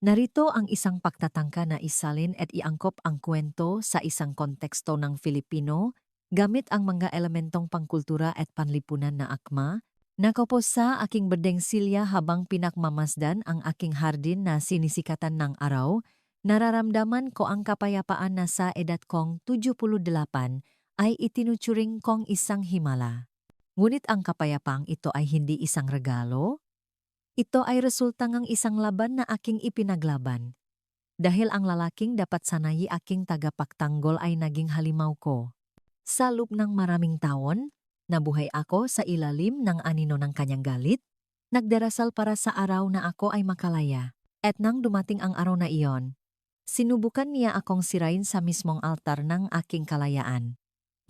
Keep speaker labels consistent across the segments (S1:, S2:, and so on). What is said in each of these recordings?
S1: Narito ang isang pagtatangka na isalin at iangkop ang kwento sa isang konteksto ng Filipino gamit ang mga elementong pangkultura at panlipunan na akma. Nakaupo sa aking bedeng silya habang pinakmamasdan ang aking hardin na sinisikatan ng araw, nararamdaman ko ang kapayapaan na sa edad kong 78 ay itinuturing kong isang himala. Ngunit ang kapayapaang ito ay hindi isang regalo. Ito ay resulta ng isang laban na aking ipinaglaban. Dahil ang lalaking dapat sanayi aking tagapagtanggol ay naging halimaw ko. Sa loob ng maraming taon, nabuhay ako sa ilalim ng anino ng kanyang galit, nagdarasal para sa araw na ako ay makalaya. At nang dumating ang araw na iyon, sinubukan niya akong sirain sa mismong altar ng aking kalayaan.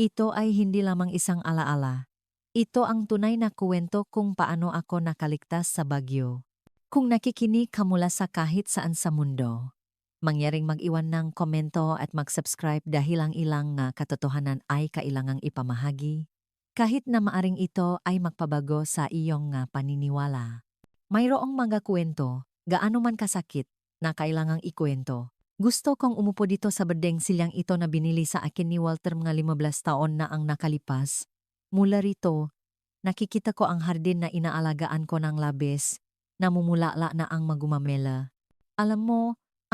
S1: Ito ay hindi lamang isang alaala. Ito ang tunay na kuwento kung paano ako nakaligtas sa bagyo. Kung nakikinig ka mula sa kahit saan sa mundo, mangyaring mag-iwan ng komento at mag-subscribe dahil ang ilang nga katotohanan ay kailangang ipamahagi. Kahit na maaring ito ay magpabago sa iyong nga paniniwala. Mayroong mga kwento, gaano man kasakit, na kailangang ikwento. Gusto kong umupo dito sa bedeng silyang ito na binili sa akin ni Walter mga 15 taon na ang nakalipas. Mula rito, nakikita ko ang hardin na inaalagaan ko ng labis, namumulala na ang magumamela. Alam mo,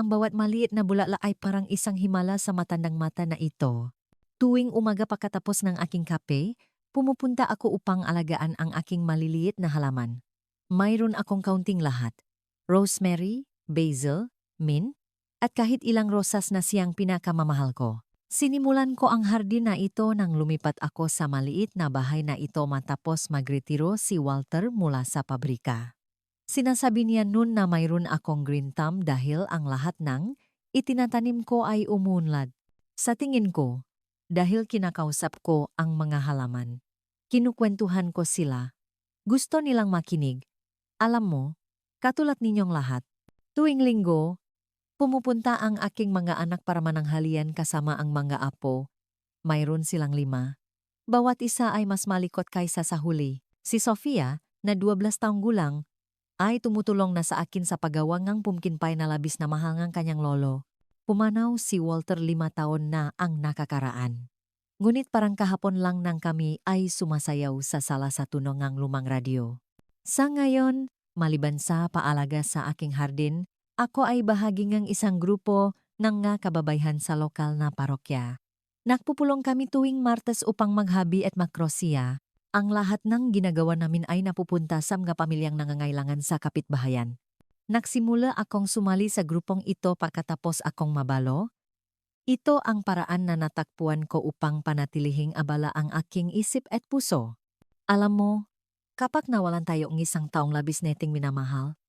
S1: ang bawat maliit na bulala ay parang isang himala sa matandang mata na ito. Tuwing umaga pagkatapos ng aking kape, pumupunta ako upang alagaan ang aking maliliit na halaman. Mayroon akong kaunting lahat. Rosemary, basil, mint, at kahit ilang rosas na siyang pinakamamahal ko. Sinimulan ko ang hardin na ito nang lumipat ako sa maliit na bahay na ito matapos magretiro si Walter mula sa pabrika. Sinasabi niya noon na mayroon akong green thumb dahil ang lahat ng itinatanim ko ay umunlad. Sa tingin ko, dahil kinakausap ko ang mga halaman, kinukwentuhan ko sila. Gusto nilang makinig. Alam mo, katulad ninyong lahat, tuwing linggo, pumupunta ang aking mga anak para mananghalian kasama ang mga apo. Mayroon silang 5. Bawat isa ay mas malikot kaysa sa huli. Si Sofia, na 12 taong gulang, ay tumutulong na sa akin sa paggawa ng pumpkin pie na labis na mahal ng kanyang lolo. Pumanaw si Walter 5 taon na ang nakakaraan. Ngunit parang kahapon lang nang kami ay sumasayaw sa sala sa tunog ng lumang radyo. Sa ngayon, maliban sa paalaga sa aking hardin, ako ay bahagi ng isang grupo ng nga kababayhan sa lokal na parokya. Nagpupulong kami tuwing Martes upang maghabi at makrosiya. Ang lahat ng ginagawa namin ay napupunta sa mga pamilyang nangangailangan sa kapitbahayan. Nagsimula akong sumali sa grupong ito pagkatapos akong mabalo. Ito ang paraan na natakpuan ko upang panatilihing abala ang aking isip at puso. Alam mo, kapag nawalan tayo ng isang taong labis neting minamahal,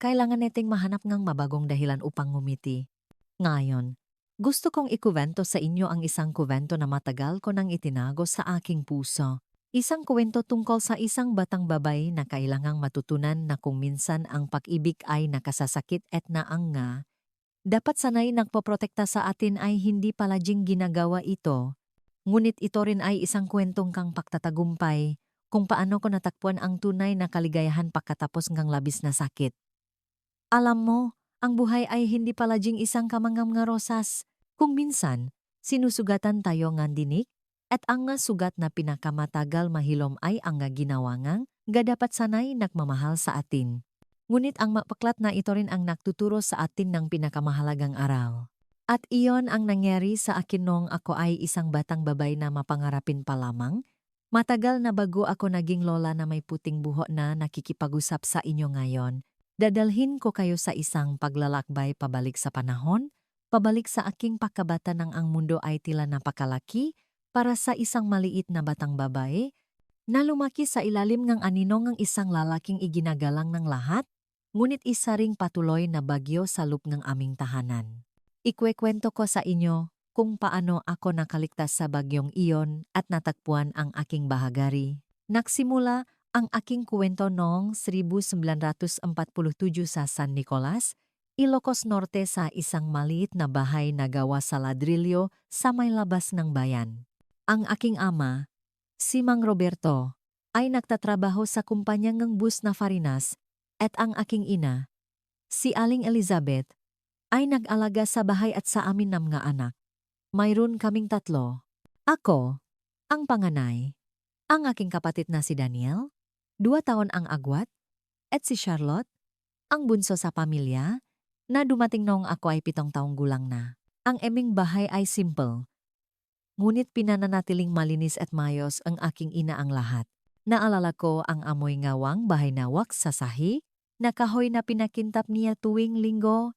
S1: kailangan neting mahanap ng mabagong dahilan upang ngumiti. Ngayon, gusto kong ikuwento sa inyo ang isang kuwento na matagal ko nang itinago sa aking puso. Isang kuwento tungkol sa isang batang babae na kailangang matutunan na kung minsan ang pag-ibig ay nakasasakit at naanga, dapat sanay nagpoprotekta sa atin ay hindi palaging ginagawa ito. Ngunit ito rin ay isang kwentong kang pagtatagumpay kung paano ko natakpuan ang tunay na kaligayahan pagkatapos ng labis na sakit. Alam mo, ang buhay ay hindi palaging isang kamangam nga rosas. Kung minsan, sinusugatan tayo ng dinik, at ang nga sugat na pinakamatagal mahilom ay ang nga ginawangang, dapat sanay nagmamahal sa atin. Ngunit ang mapaklat na ito rin ang nagtuturo sa atin ng pinakamahalagang aral. At iyon ang nangyari sa akin noong ako ay isang batang babay na mapangarapin pa lamang. Matagal na bago ako naging lola na may puting buhok na nakikipag-usap sa inyo ngayon. Dadalhin ko kayo sa isang paglalakbay pabalik sa panahon, pabalik sa aking pagkabata nang ang mundo ay tila napakalaki para sa isang maliit na batang babae na lumaki sa ilalim ng anino ng isang lalaking iginagalang ng lahat, ngunit isa ring patuloy na bagyo sa loob ng aming tahanan. Ikwekwento ko sa inyo kung paano ako nakaligtas sa bagyong iyon at natagpuan ang aking bahagari. Nagsimula ang aking kwento noong 1947 sa San Nicolas, Ilocos Norte sa isang maliit na bahay na gawa sa ladrilyo sa may labas ng bayan. Ang aking ama, si Mang Roberto, ay nagtatrabaho sa kumpanya ng bus na Farinas at ang aking ina, si Aling Elizabeth, ay nag-alaga sa bahay at sa amin ng mga anak. Mayroon kaming 3. Ako, ang panganay. Ang aking kapatid na si Daniel, 2 taon ang agwat, at si Charlotte, ang bunso sa pamilya, na dumating noong ako ay 7 taong gulang na. Ang aming bahay ay simple, ngunit pinananatiling malinis at mayos ang aking ina ang lahat. Naalala ko ang amoy ngawang bahay nawak sa sahi, na kahoy na pinakintap niya tuwing linggo,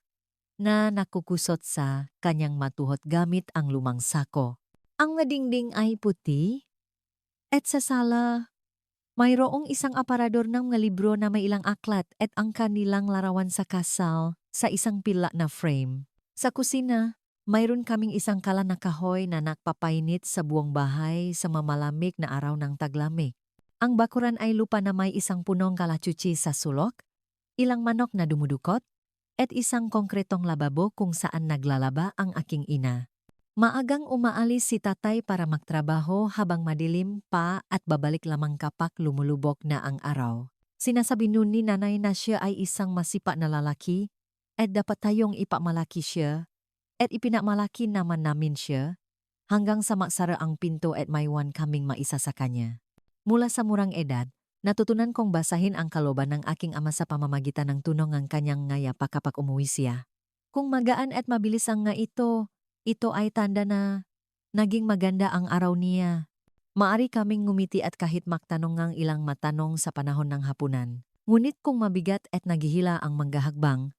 S1: na nakukusot sa kanyang matuhot gamit ang lumang sako. Ang dingding ay puti, at sa sala, mayroong isang aparador ng mga libro na may ilang aklat at ang kanilang larawan sa kasal sa isang pila na frame. Sa kusina, mayroon kaming isang kala na kahoy na nagpapainit sa buong bahay sa mamalamig na araw ng taglamig. Ang bakuran ay lupa na may isang punong kalachuchi sa sulok, ilang manok na dumudukot, at isang konkretong lababo kung saan naglalaba ang aking ina. Maagang umaalis si tatay para magtrabaho habang madilim pa at babalik lamang kapak lumulubog na ang araw. Sinasabi nun ni nanay na siya ay isang masipa na lalaki at dapat tayong ipamalaki siya at ipinamalaki naman namin siya hanggang sa maksara ang pinto at maywan kaming maisa sa kanya. Mula sa murang edad, natutunan kong basahin ang kaloban ng aking ama sa pamamagitan ng tunong ang kanyang ngayapa kapag umuwi siya. Kung magaan at mabilis ang nga ito ay tanda na naging maganda ang araw niya. Maari kaming ngumiti at kahit magtanong ngang ilang matanong sa panahon ng hapunan. Ngunit kung mabigat at naghihila ang manggahagbang,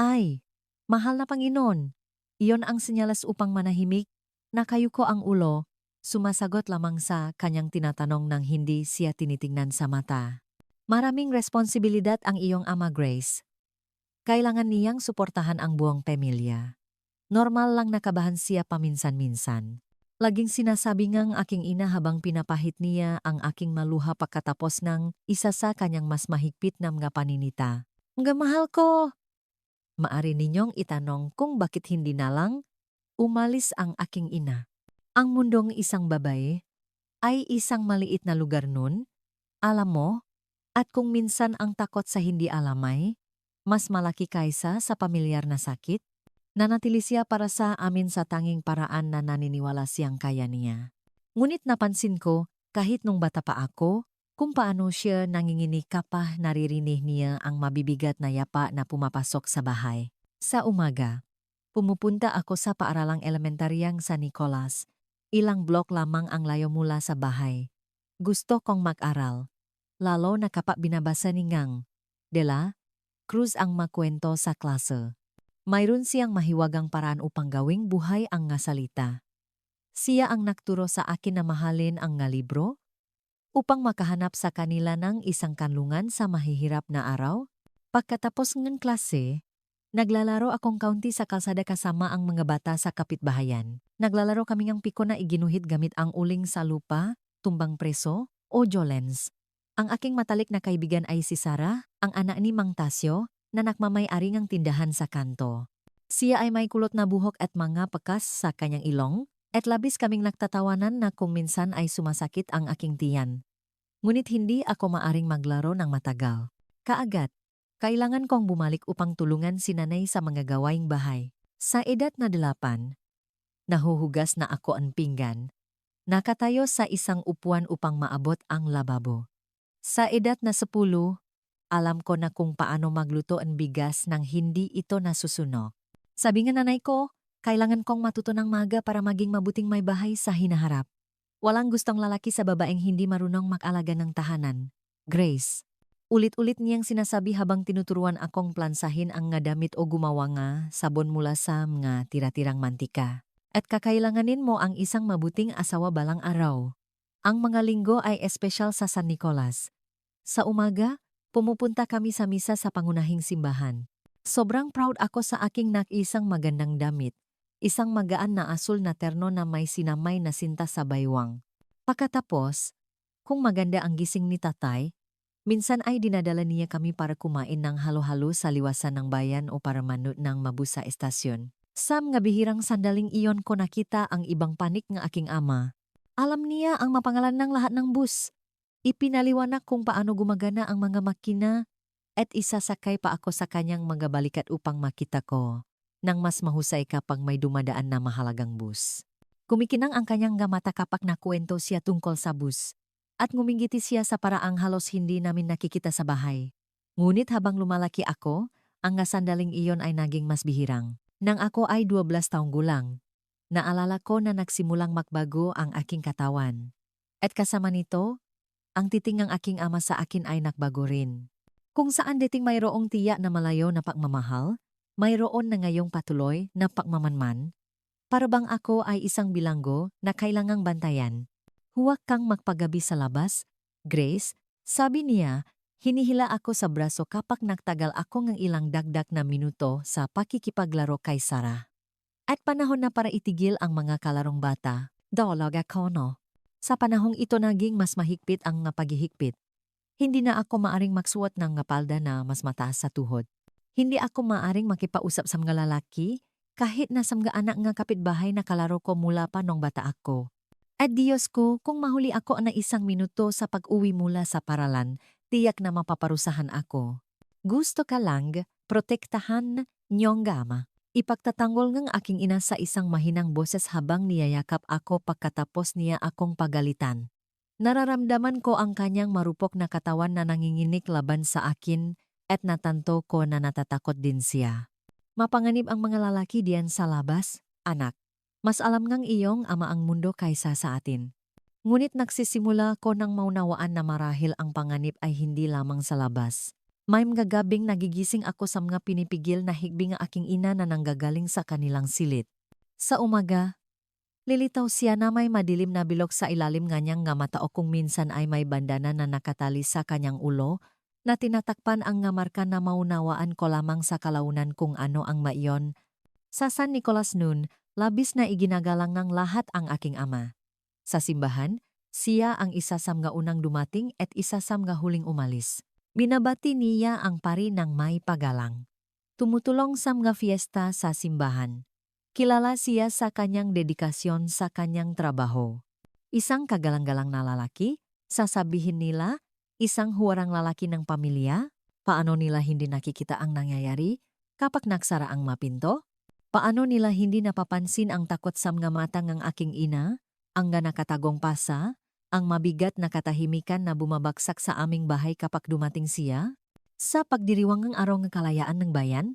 S1: ay, mahal na Panginoon, iyon ang sinyalas upang manahimik, nakayuko ang ulo, sumasagot lamang sa kanyang tinatanong nang hindi siya tinitingnan sa mata. Maraming responsibilidad ang iyong ama, Grace. Kailangan niyang suportahan ang buong pamilya. Normal lang nakabahan siya paminsan-minsan. Laging sinasabi ngang aking ina habang pinapahit niya ang aking maluha pagkatapos ng isa sa kanyang mas mahigpit na mga paninita. Mga mahal ko! Maari ninyong itanong kung bakit hindi na lang umalis ang aking ina. Ang mundong isang babae ay isang maliit na lugar nun, alam mo, at kung minsan ang takot sa hindi alam ay mas malaki kaysa sa pamilyar na sakit, nanatili siya para sa amin sa tanging paraan na naniniwala siyang kaya niya. Ngunit napansin ko, kahit nung bata pa ako, kung paano siya nanginginig kapah naririnig niya ang mabibigat na yapa na pumapasok sa bahay. Sa umaga, pumupunta ako sa paaralang elementaryang San Nicolas. Ilang blok lamang ang layo mula sa bahay. Gusto kong mag-aral, lalo na kapag binabasa ni Ngang de la Cruz ang makwento sa klase. Mayroon siyang mahiwagang paraan upang gawing buhay ang nga salita. Siya ang nagturo sa akin na mahalin ang nga libro upang makahanap sa kanila ng isang kanlungan sa mahihirap na araw. Pagkatapos ng klase, naglalaro akong kaunti sa kalsada kasama ang mga bata sa kapitbahayan. Naglalaro kami ng piko na iginuhit gamit ang uling sa lupa, tumbang preso, o jolens. Ang aking matalik na kaibigan ay si Sarah, ang anak ni Mang Tasyo, na nakmamay-ari ng tindahan sa kanto. Siya ay may kulot na buhok at mga pekas sa kanyang ilong, at labis kaming nagtatawanan na kung minsan ay sumasakit ang aking tiyan. Ngunit hindi ako maaring maglaro ng matagal. Kaagad, kailangan kong bumalik upang tulungan si nanay sa mga gawaing bahay. Sa edad na 8, nahuhugas na ako ang pinggan. Nakatayo sa isang upuan upang maabot ang lababo. Sa edad na 10, alam ko na kung paano magluto ang bigas nang hindi ito nasusunog. Sabi nga nanay ko, kailangan kong matuto ng maga para maging mabuting may bahay sa hinaharap. Walang gustong lalaki sa babaeng hindi marunong mag-alaga ng tahanan. Grace. Ulit-ulit niyang sinasabi habang tinuturuan akong plansahin ang nga damit o gumawa nga sabon mula sa mga tira-tirang mantika. At kakailanganin mo ang isang mabuting asawa balang araw. Ang mga linggo ay espesyal sa San Nicolas. Sa umaga, pumupunta kami sa misa sa pangunahing simbahan. Sobrang proud ako sa aking isang magandang damit. Isang magaan na asul na terno na may sinamay na sinta sa baywang. Pagkatapos, kung maganda ang gising ni tatay, minsan ay dinadala niya kami para kumain ng halo-halo sa liwasan ng bayan o para manood ng mabus sa estasyon. Sa mga bihirang sandaling iyon ko nakita ang ibang panik ng aking ama. Alam niya ang mapangalan ng lahat ng bus. Ipinaliwanag kung paano gumagana ang mga makina at isasakay pa ako sa kanyang mga balikat upang makita ko nang mas mahusay kapag may dumadaan na mahalagang bus. Kumikinang ang kanyang nga mata kapag nakuwento siya tungkol sa bus. At ngumingiti siya sa paraang halos hindi namin nakikita sa bahay. Ngunit habang lumalaki ako, ang nga sandaling iyon ay naging mas bihirang. Nang ako ay 12 taong gulang, naalala ko na nagsimulang magbago ang aking katawan. At kasama nito, ang titing ng aking ama sa akin ay nagbago rin. Kung saan dating mayroong tiya na malayo na pagmamahal, mayroon na ngayong patuloy na pagmamanman. Para bang ako ay isang bilanggo na kailangang bantayan. Huwag kang magpagabi sa labas, Grace, sabi niya, hinihila ako sa braso kapag nagtagal ako ng ilang dagdag na minuto sa pakikipaglaro kay Sarah. At panahon na para itigil ang mga kalarong bata. Dolog ako no. Sa panahong ito naging mas mahigpit ang nga paghihigpit. Hindi na ako maaring magsuot ng nga palda na mas mataas sa tuhod. Hindi ako maaring makipausap sa mga lalaki kahit na sa mga anak nga kapitbahay na kalaro ko mula pa nung bata ako. At Diyos ko, kung mahuli ako na isang minuto sa pag-uwi mula sa paralan, tiyak na mapaparusahan ako. Gusto ka lang, protektahan niyong gama. Ipagtatanggol ng aking ina sa isang mahinang boses habang niyayakap ako pagkatapos niya akong pagalitan. Nararamdaman ko ang kanyang marupok na katawan na nanginginig laban sa akin at natanto ko na natatakot din siya. Mapanganib ang mga lalaki diyan sa labas, anak. Mas alam ngang iyong ama ang mundo kaysa sa atin. Ngunit nagsisimula ko nang maunawaan na marahil ang panganib ay hindi lamang sa labas. May mga gabing nagigising ako sa mga pinipigil na higbi nga aking ina na nanggagaling sa kanilang silid. Sa umaga, lilitaw siya na may madilim na bilog sa ilalim nga niyang nga mata o kung minsan ay may bandana na nakatali sa kanyang ulo na tinatakpan ang nga marka na maunawaan ko lamang sa kalaunan kung ano ang maiyon. Sa San Nicolas noon, labis na iginagalang ng lahat ang aking ama. Sa simbahan, siya ang isa sa mga unang dumating at isa sa mga huling umalis. Binabati niya ang pari ng may pagalang. Tumutulong sa mga fiesta sa simbahan. Kilala siya sa kanyang dedikasyon sa kanyang trabaho. Isang kagalang-galang na lalaki, sasabihin nila, isang huwarang lalaki ng pamilya, paano nila hindi nakikita ang nangyayari kapag nagsara ang mapinto? Paano nila hindi napapansin ang takot sa mga mata ng aking ina, ang nakatagong pasa, ang mabigat na katahimikan na bumabagsak sa aming bahay kapag dumating siya? Sa pagdiriwang ng araw ng kalayaan ng bayan?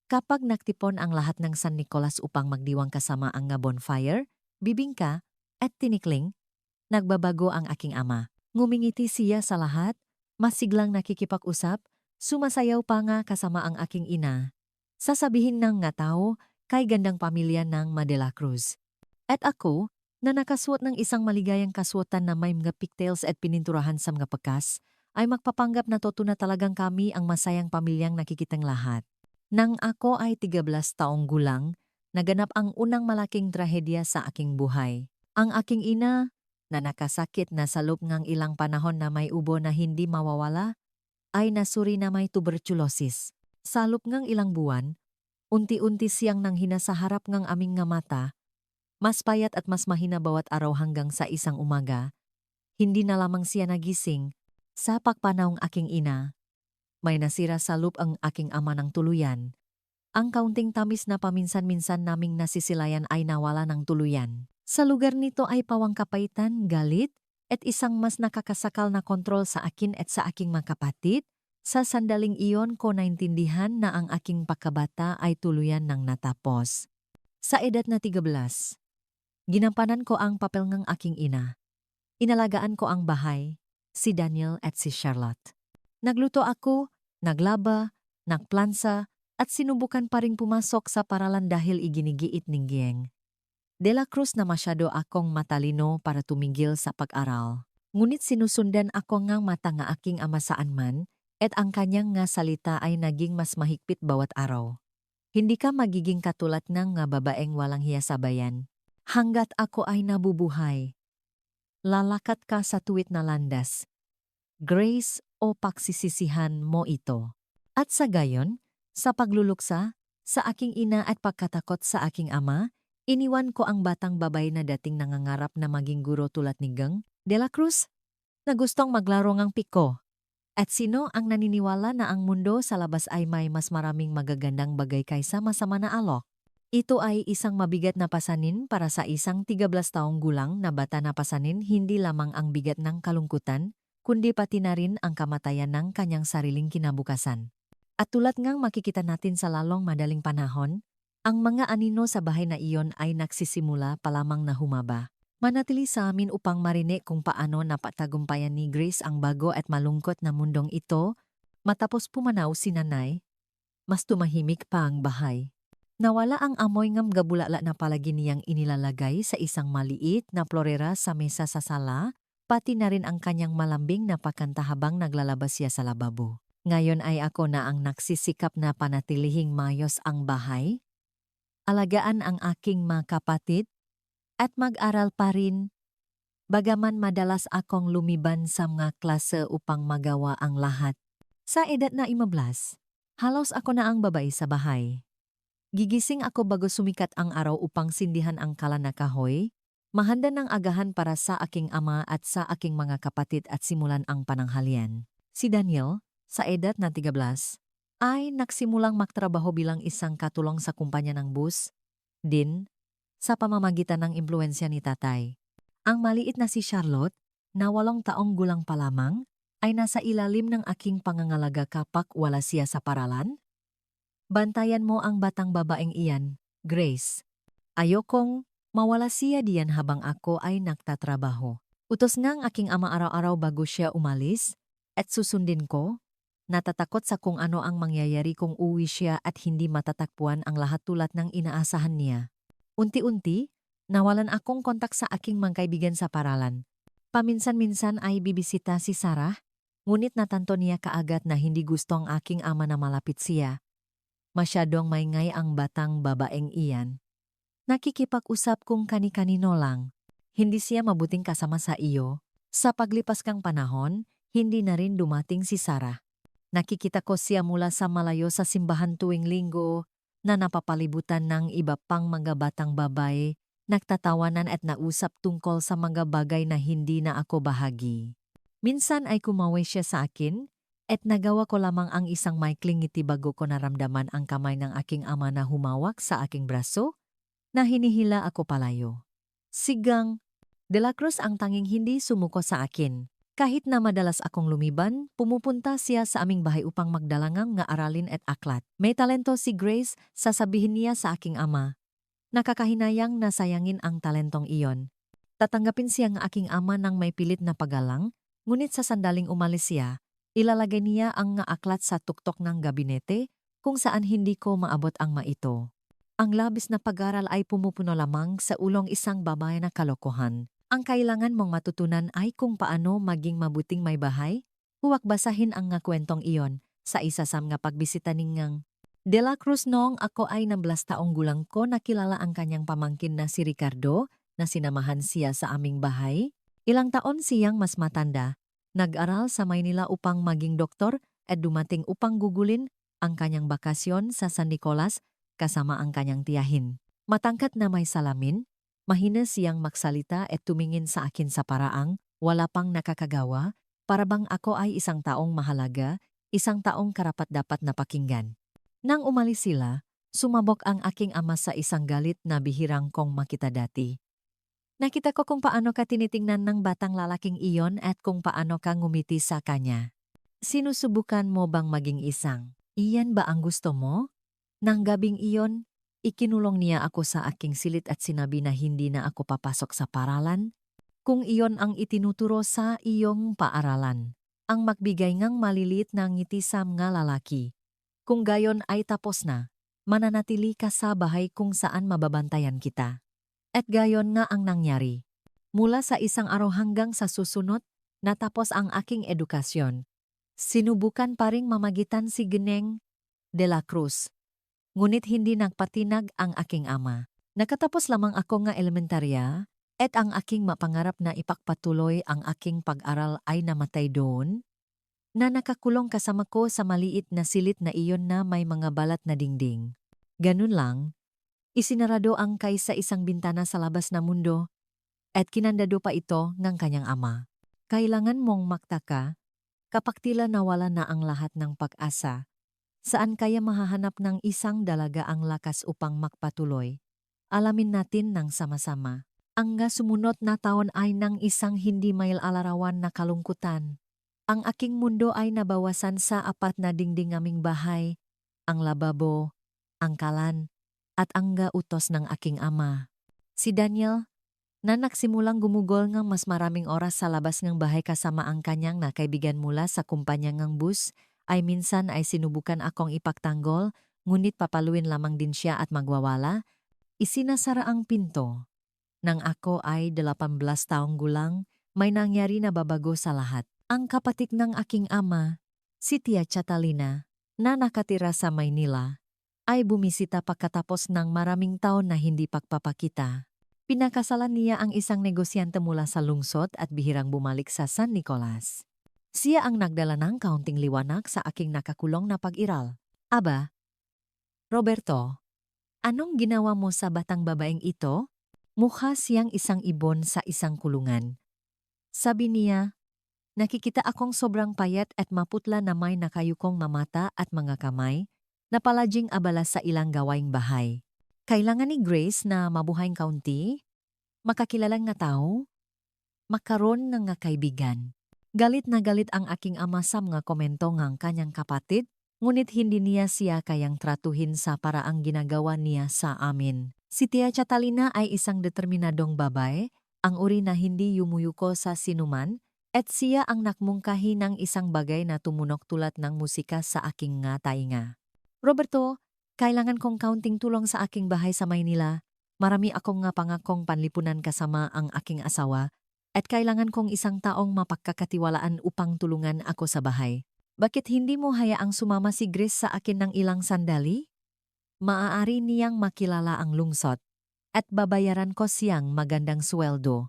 S1: Kapag nagtipon ang lahat ng San Nicolas upang magdiwang kasama ang nga bonfire, bibingka, at tinikling, nagbabago ang aking ama. Ngumingiti siya sa lahat, masiglang nakikipag-usap, sumasayaw pa nga kasama ang aking ina. Sasabihin ng nga tao, kay gandang pamilya ng Madela Cruz. At ako, na nakasuot ng isang maligayang kasuotan na may mga pigtails at pininturahan sa mga pekas, ay magpapanggap na totoo na talagang kami ang masayang pamilyang nakikitang lahat. Nang ako ay 13 taong gulang, naganap ang unang malaking trahedya sa aking buhay. Ang aking ina, na nakasakit na sa loob ng ilang panahon na may ubo na hindi mawawala, ay nasuri na may tuberculosis. Sa loob ng ilang buwan, unti-unti siyang nanghina sa harap ng aming nga mata. Mas payat at mas mahina bawat araw hanggang sa isang umaga. Hindi na lamang siya nagising. Sa pagpanahong aking ina, may nasira sa loop ang aking ama ng tuluyan. Ang kaunting tamis na paminsan-minsan naming nasisilayan ay nawala ng tuluyan. Sa lugar nito ay pawang kapaitan, galit, at isang mas nakakasakal na kontrol sa akin at sa aking mga kapatid. Sa sandaling iyon ko naintindihan na ang aking pagkabata ay tuluyan ng natapos. Sa edad na 13, ginampanan ko ang papel ng aking ina. Inalagaan ko ang bahay, si Daniel at si Charlotte. Nagluto ako, naglaba, nagplansa, at sinubukan pa ring pumasok sa paralan dahil iginigiit ng Gieng de la Cruz na masyado akong matalino para tumigil sa pag-aral. Ngunit sinusundan ako ngang mata nga aking ama saan man, at ang kanyang nga salita ay naging mas mahigpit bawat araw. Hindi ka magiging katulad ng nga babaeng walang hiya sa bayan. Hanggat ako ay nabubuhay. Lalakat ka sa tuwid na landas. Grace o pagsisisihan mo ito. At sa gayon, sa pagluluksa, sa aking ina at pagkatakot sa aking ama, iniwan ko ang batang babay na dating nangangarap na maging guro tulad ni Gieng de la Cruz, na gustong maglaro ng piko. At sino ang naniniwala na ang mundo sa labas ay may mas maraming magagandang bagay kaysa masama na alok? Ito ay isang mabigat na pasanin para sa isang 13 taong gulang na bata na pasanin hindi lamang ang bigat ng kalungkutan, kundi pati na rin ang kamatayan ng kanyang sariling kinabukasan. At tulad ngang makikita natin sa lalong madaling panahon, ang mga anino sa bahay na iyon ay nagsisimula pa lamang na humaba. Manatili sa amin upang marinig kung paano napatagumpayan ni Grace ang bago at malungkot na mundong ito. Matapos pumanaw si nanay, mas tumahimik pa ang bahay. Nawala ang amoy ng gabulala na palagi niyang inilalagay sa isang maliit na florera sa mesa sa sala, pati na rin ang kanyang malambing na pakanta habang naglalabas siya sa lababo. Ngayon ay ako na ang nagsisikap na panatilihing mayos ang bahay, alagaan ang aking mga kapatid, at mag-aral pa rin. Bagaman madalas akong lumiban sa mga klase upang magawa ang lahat. Sa edad na 15, halos ako na ang babae sa bahay. Gigising ako bago sumikat ang araw upang sindihan ang kalan na kahoy, mahanda ng agahan para sa aking ama at sa aking mga kapatid at simulan ang pananghalian. Si Daniel, sa edad na 13, ay nagsimulang magtrabaho bilang isang katulong sa kumpanya ng bus, din, sa pamamagitan ng impluensya ni tatay. Ang maliit na si Charlotte, na 8 taong gulang pa lamang, ay nasa ilalim ng aking pangangalaga kapag wala siya sa paralan. Bantayan mo ang batang babaeng iyan, Grace. Ayokong mawala siya diyan habang ako ay nagtatrabaho. Utos ng aking ama araw-araw bago siya umalis, at susundin ko. Natatakot sa kung ano ang mangyayari kung uwi siya at hindi matatakpuan ang lahat tulad ng inaasahan niya. Unti-unti, nawalan akong kontak sa aking mga kaibigan sa paralan. Paminsan-minsan ay bibisita si Sarah, ngunit natanto niya kaagad na hindi gusto ang aking ama na malapit siya. Masyadong maingay ang batang babaeng iyan. Nakikipag-usap kung kani-kanino lang. Hindi siya mabuting kasama sa iyo. Sa paglipas kang panahon, hindi na rin dumating si Sarah. Nakikita ko siya mula sa malayo sa simbahan tuwing linggo na napapalibutan ng iba pang mga batang babae, nagtatawanan at nausap tungkol sa mga bagay na hindi na ako bahagi. Minsan ay kumawi siya sa akin, at nagawa ko lamang ang isang maikling ngiti bago ko naramdaman ang kamay ng aking ama na humawak sa aking braso, na hinihila ako palayo. Sigang De la Cruz ang tanging hindi sumuko sa akin. Kahit na madalas akong lumiban, pumupunta siya sa aming bahay upang magdalangang nga aralin at aklat. May talento si Grace, sasabihin niya sa aking ama. Nakakahinayang na sayangin ang talentong iyon. Tatanggapin siya ng aking ama ng may pilit na pagalang, ngunit sa sandaling umalis siya, ilalagay niya ang nga aklat sa tuktok ng gabinete kung saan hindi ko maabot ang maito. Ang labis na pag-aral ay pumupuno lamang sa ulong isang babae na kalokohan. Ang kailangan mong matutunan ay kung paano maging mabuting may bahay. Huwag basahin ang nga kwentong iyon sa isa sa mga pagbisita ningang De la Cruz. Noong ako ay 16 taong gulang ko nakilala ang kanyang pamangkin na si Ricardo na sinamahan siya sa aming bahay. Ilang taon siyang mas matanda. Nag-aral sa Maynila upang maging doktor at dumating upang gugulin ang kanyang bakasyon sa San Nicolas kasama ang kanyang tiyahin. Matangkat na may salamin, mahina siyang magsalita at tumingin sa akin sa paraang wala pang nakakagawa, parabang ako ay isang taong mahalaga, isang taong karapat-dapat na pakinggan. Nang umalis sila, sumabok ang aking ama sa isang galit na bihirang kong makita dati. Nakita ko kung paano ka tinitingnan ng batang lalaking iyon at kung paano ka ngumiti sa kanya. Sinusubukan mo bang maging isang? Iyan ba ang gusto mo? Nang gabing iyon, ikinulong niya ako sa aking silid at sinabi na hindi na ako papasok sa paralan. Kung iyon ang itinuturo sa iyong paaralan, ang magbigay ngang maliliit na ngiti sa mga lalaki. Kung gayon ay tapos na, mananatili ka sa bahay kung saan mababantayan kita. At gayon nga ang nangyari. Mula sa isang araw hanggang sa susunod, natapos ang aking edukasyon. Sinubukan pa ring mamagitan si Gineng De la Cruz. Ngunit hindi nagpatinag ang aking ama. Nakatapos lamang ako nga elementarya, at ang aking mapangarap na ipagpatuloy ang aking pag-aral ay namatay doon, na nakakulong kasama ko sa maliit na silid na iyon na may mga balat na dingding. Ganun lang, isinarado ang kay sa isang bintana sa labas na mundo, at kinandado pa ito ng kanyang ama. Kailangan mong magtaka, Kapag tila nawala na ang lahat ng pag-asa, saan kaya mahahanap ng isang dalaga ang lakas upang magpatuloy? Alamin natin ng sama-sama. Ang sumunod na taon ay ng isang hindi mail-alarawan na kalungkutan. Ang aking mundo ay nabawasan sa apat na dingding aming bahay, ang lababo, ang kalan, at ang utos ng aking ama. Si Daniel, na nagsimulang gumugol ng mas maraming oras sa labas ng bahay kasama ang kanyang na kaibigan mula sa kumpanya ng bus, ay minsan ay sinubukan akong ipagtanggol, ngunit papaluin lamang din siya at magwawala. Isinasara ang pinto. Nang ako ay 18 taong gulang, may nangyari na babago sa lahat. Ang kapatid ng aking ama, si Tia Catalina, na nakatira sa Maynila, ay bumisita pagkatapos ng maraming taon na hindi pagpapakita. Pinakasalan niya ang isang negosyante mula sa lungsod at bihirang bumalik sa San Nicolas. Siya ang nagdala ng kaunting liwanag sa aking nakakulong na pag-iral. Aba, Roberto, anong ginawa mo sa batang babaeng ito? Mukha siyang isang ibon sa isang kulungan. Sabi niya, nakikita akong sobrang payat at maputla na may nakayukong mamata at mga kamay, na palaging abala sa ilang gawaing bahay. Kailangan ni Grace na mabuhaing kaunti, makakilalang nga tao, makaroon ng nga kaibigan. Galit na galit ang aking ama sa mga komento ng kanyang kapatid, ngunit hindi niya siya kayang tratuhin sa paraang ginagawa niya sa amin. Si Tia Catalina ay isang determinadong babae, ang uri na hindi yumuyuko sa sinuman, at siya ang nakmungkahi ng isang bagay na tumunok tulad ng musika sa aking nga tainga. Roberto, kailangan kong kaunting tulong sa aking bahay sa Maynila. Marami akong nga pangakong panlipunan kasama ang aking asawa, at kailangan kong isang taong mapagkakatiwalaan upang tulungan ako sa bahay. Bakit hindi mo hayaang sumama si Grace sa akin ng ilang sandali? Maaari niyang makilala ang lungsod, at babayaran ko siyang magandang sweldo.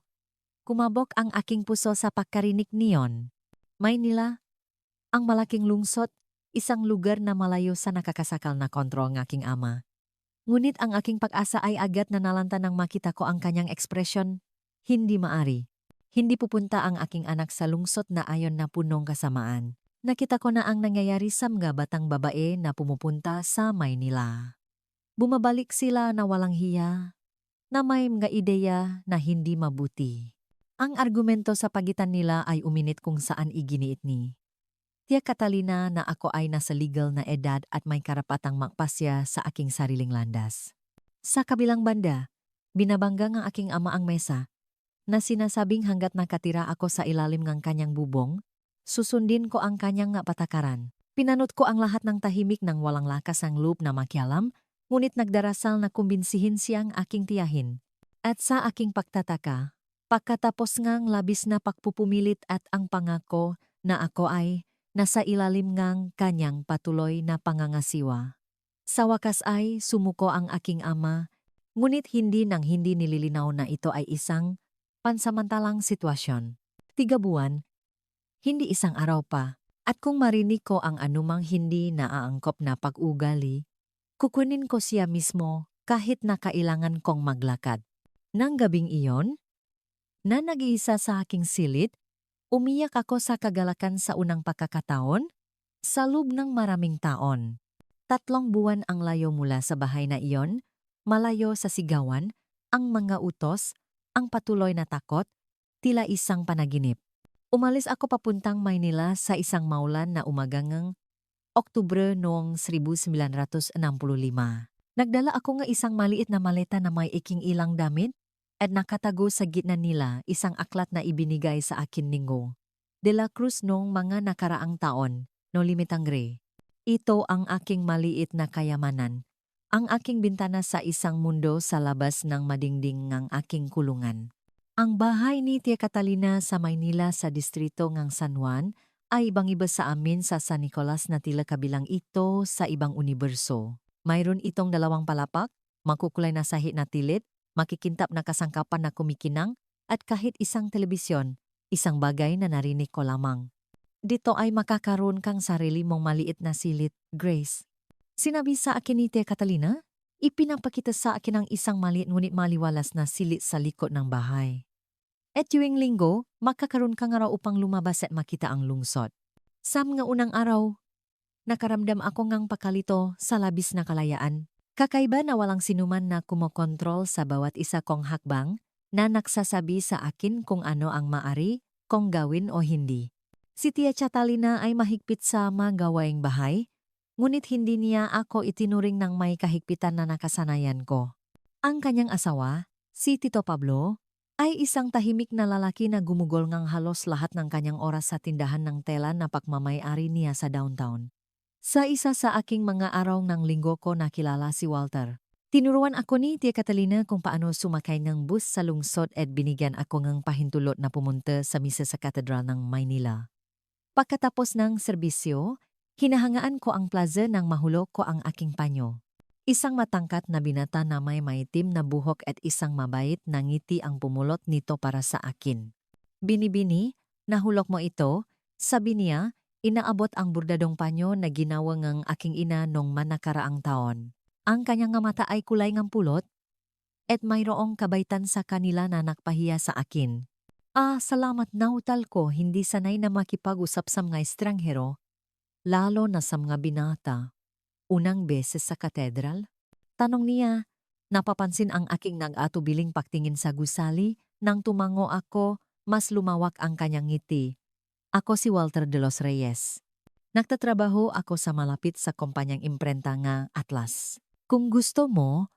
S1: Kumabok ang aking puso sa pagkarinig niyon. Maynila, ang malaking lungsod, isang lugar na malayo sa nakakasakal na kontrol ng aking ama. Ngunit ang aking pag-asa ay agad na nalanta nang makita ko ang kanyang ekspresyon. Hindi maari. Hindi pupunta ang aking anak sa lungsod na ayon na punong kasamaan. Nakita ko na ang nangyayari sa mga batang babae na pumupunta sa Maynila. Bumabalik sila na walang hiya, na may mga ideya na hindi mabuti. Ang argumento sa pagitan nila ay uminit kung saan iginiit ni Tia Catalina na ako ay nasa legal na edad at may karapatang magpasya sa aking sariling landas. Sa kabilang banda, binabangga ng aking ama ang mesa, na sinasabing hanggat nakatira ako sa ilalim ng kanyang bubong, susundin ko ang kanyang nga patakaran. Pinanot ko ang lahat ng tahimik nang walang lakas ang loob na makialam, ngunit nagdarasal na kumbinsihin siyang aking tiyahin. At sa aking pagtataka, pagkatapos ngang labis na pagpupumilit at ang pangako na ako ay nasa ilalim ngang kanyang patuloy na pangangasiwa. Sa wakas ay sumuko ang aking ama, ngunit hindi nang hindi nililinaw na ito ay isang pansamantalang sitwasyon. 3 buwan, hindi isang araw pa, at kung marinig ko ang anumang hindi naaangkop na pag-ugali, kukunin ko siya mismo kahit na kailangan kong maglakad. Nang gabing iyon, na nag-iisa sa aking silid, umiyak ako sa kagalakan sa unang pagkakataon, sa loob ng maraming taon. 3 buwan ang layo mula sa bahay na iyon, malayo sa sigawan, ang mga utos, ang patuloy na takot, tila isang panaginip. Umalis ako papuntang Maynila sa isang maulan na umagang Oktubre noong 1965. Nagdala ako ng isang maliit na maleta na may iking ilang damit, at nakatago sa gitna nila isang aklat na ibinigay sa akin ni Ngo de la Cruz noong mga nakaraang taon, no limitangre. Ito ang aking maliit na kayamanan, ang aking bintana sa isang mundo sa labas ng madingding ng aking kulungan. Ang bahay ni Tia Catalina sa Maynila sa distrito ng San Juan ay ibang-iba sa amin sa San Nicolas na tila kabilang ito sa ibang universo. Mayroon itong 2 palapak, makukulay na sahi na tilid, makikintap na kasangkapan na kumikinang, at kahit isang telebisyon, isang bagay na narinig ko lamang. Dito ay makakaroon kang sarili mong maliit na silid, Grace. Sinabi sa akin ni Tia Catalina, ipinapakita sa akin ang isang maliit ngunit maliwalas na silid sa likod ng bahay. At tuwing linggo, makakaroon ka nga raw upang lumabas at makita ang lungsod. Sa mga unang araw, nakaramdam ako ngang pakalito sa labis na kalayaan. Kakaiba na walang sinuman na kumokontrol sa bawat isa kong hakbang na nagsasabi sa akin kung ano ang maari kong gawin o hindi. Si Tia Catalina ay mahigpit sa mga gawaing bahay, ngunit hindi niya ako itinuring ng may kahigpitan na nakasanayan ko. Ang kanyang asawa, si Tito Pablo, ay isang tahimik na lalaki na gumugol ngang halos lahat ng kanyang oras sa tindahan ng tela na pagmamayari niya sa downtown. Sa isa sa aking mga araw ng linggo ko nakilala si Walter. Tinuruan ako ni Tia Catalina kung paano sumakay ng bus sa lungsod at binigyan ako ng pahintulot na pumunta sa misa sa Katedral ng Maynila. Pagkatapos ng serbisyo, hinahangaan ko ang plaza nang mahulog ko ang aking panyo. Isang matangkat na binata na may maitim na buhok at isang mabait na ngiti ang pumulot nito para sa akin. Binibini, nahulog mo ito, sabi niya, inaabot ang burdadong panyo na ginawa ng aking ina nung manakaraang taon. Ang kanyang nga mata ay kulay ng pulot, at mayroong kabaitan sa kanila na nakpahiya sa akin. Salamat na utal ko hindi sanay na makipag-usap sa mga estranghero, lalo na sa mga binata. Unang beses sa katedral? Tanong niya, napapansin ang aking nag-atubiling pagtingin sa gusali, nang tumango ako, mas lumawak ang kanyang ngiti. Ako si Walter de los Reyes. Nagtatrabaho ako sa malapit sa kumpanyang imprenta nga Atlas. Kung gusto mo,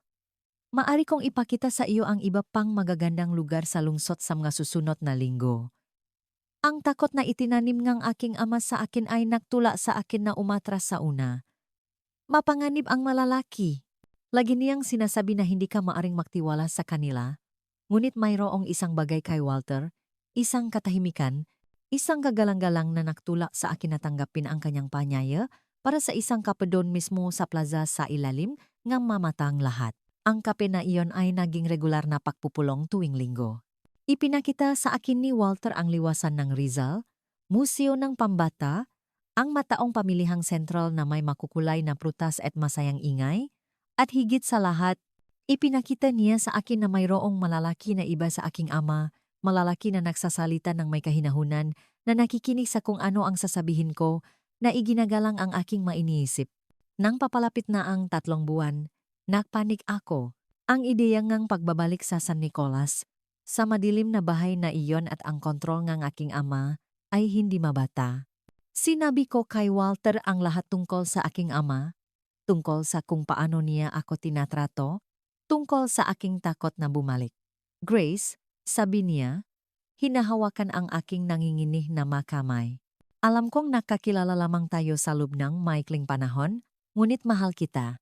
S1: maari kong ipakita sa iyo ang iba pang magagandang lugar sa lungsod sa mga susunod na linggo. Ang takot na itinanim ngang aking ama sa akin ay nagtula sa akin na umatras sa una. Mapanganib ang malalaki. Lagi niyang sinasabi na hindi ka maaring magtiwala sa kanila. Ngunit mayroong isang bagay kay Walter, isang katahimikan, isang kagalang-galang na nagtula sa akin na tanggapin ang kanyang panyaya para sa isang kape doon mismo sa plaza sa ilalim ng mamatang lahat. Ang kape na iyon ay naging regular na pagpupulong tuwing linggo. Ipinakita sa akin ni Walter ang liwasan ng Rizal, museo ng pambata, ang mataong pamilihang sentral na may makukulay na prutas at masayang ingay, at higit sa lahat, ipinakita niya sa akin na mayroong malalaki na iba sa aking ama, malalaki na nagsasalita ng may kahinahunan, na nakikinig sa kung ano ang sasabihin ko, na iginagalang ang aking mainiisip. Nang papalapit na ang 3 buwan, nakpanik ako. Ang ideya ngang pagbabalik sa San Nicolas, sa madilim na bahay na iyon at ang kontrol ng aking ama, ay hindi mabata. Sinabi ko kay Walter ang lahat tungkol sa aking ama, tungkol sa kung paano niya ako tinatrato, tungkol sa aking takot na bumalik. Grace, sabi niya, hinahawakan ang aking nanginginih na makamay. Alam kong nakakilala lamang tayo sa loob ng maikling panahon, ngunit mahal kita.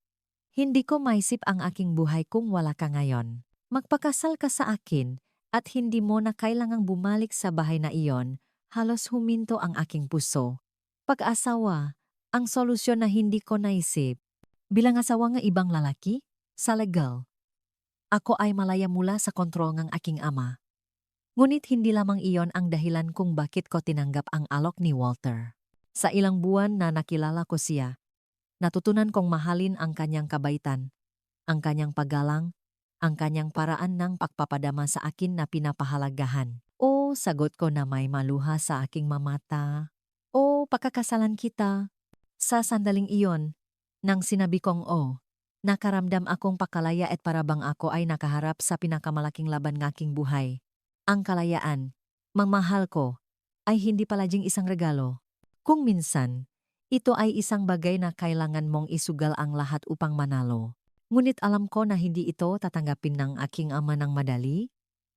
S1: Hindi ko maisip ang aking buhay kung wala ka ngayon. Magpakasal ka sa akin at hindi mo na kailangang bumalik sa bahay na iyon, halos huminto ang aking puso. Pag-asawa, ang solusyon na hindi ko naisip. Bilang asawa ng ibang lalaki, sa legal, ako ay malaya mula sa kontrol ng aking ama. Ngunit hindi lamang iyon ang dahilan kung bakit ko tinanggap ang alok ni Walter. Sa ilang buwan na nakilala ko siya, natutunan kong mahalin ang kanyang kabaitan, ang kanyang paggalang, ang kanyang paraan ng pagpapadama sa akin na pinapahalagahan. Sagot ko na may maluha sa aking mamata. Pakakasalan kita. Sa sandaling iyon, nang sinabi kong nakaramdam akong pakalaya at parabang ako ay nakaharap sa pinakamalaking laban ng aking buhay. Ang kalayaan, mamahal ko, ay hindi palaging isang regalo. Kung minsan, ito ay isang bagay na kailangan mong isugal ang lahat upang manalo. Ngunit alam ko na hindi ito tatanggapin ng aking ama ng madali.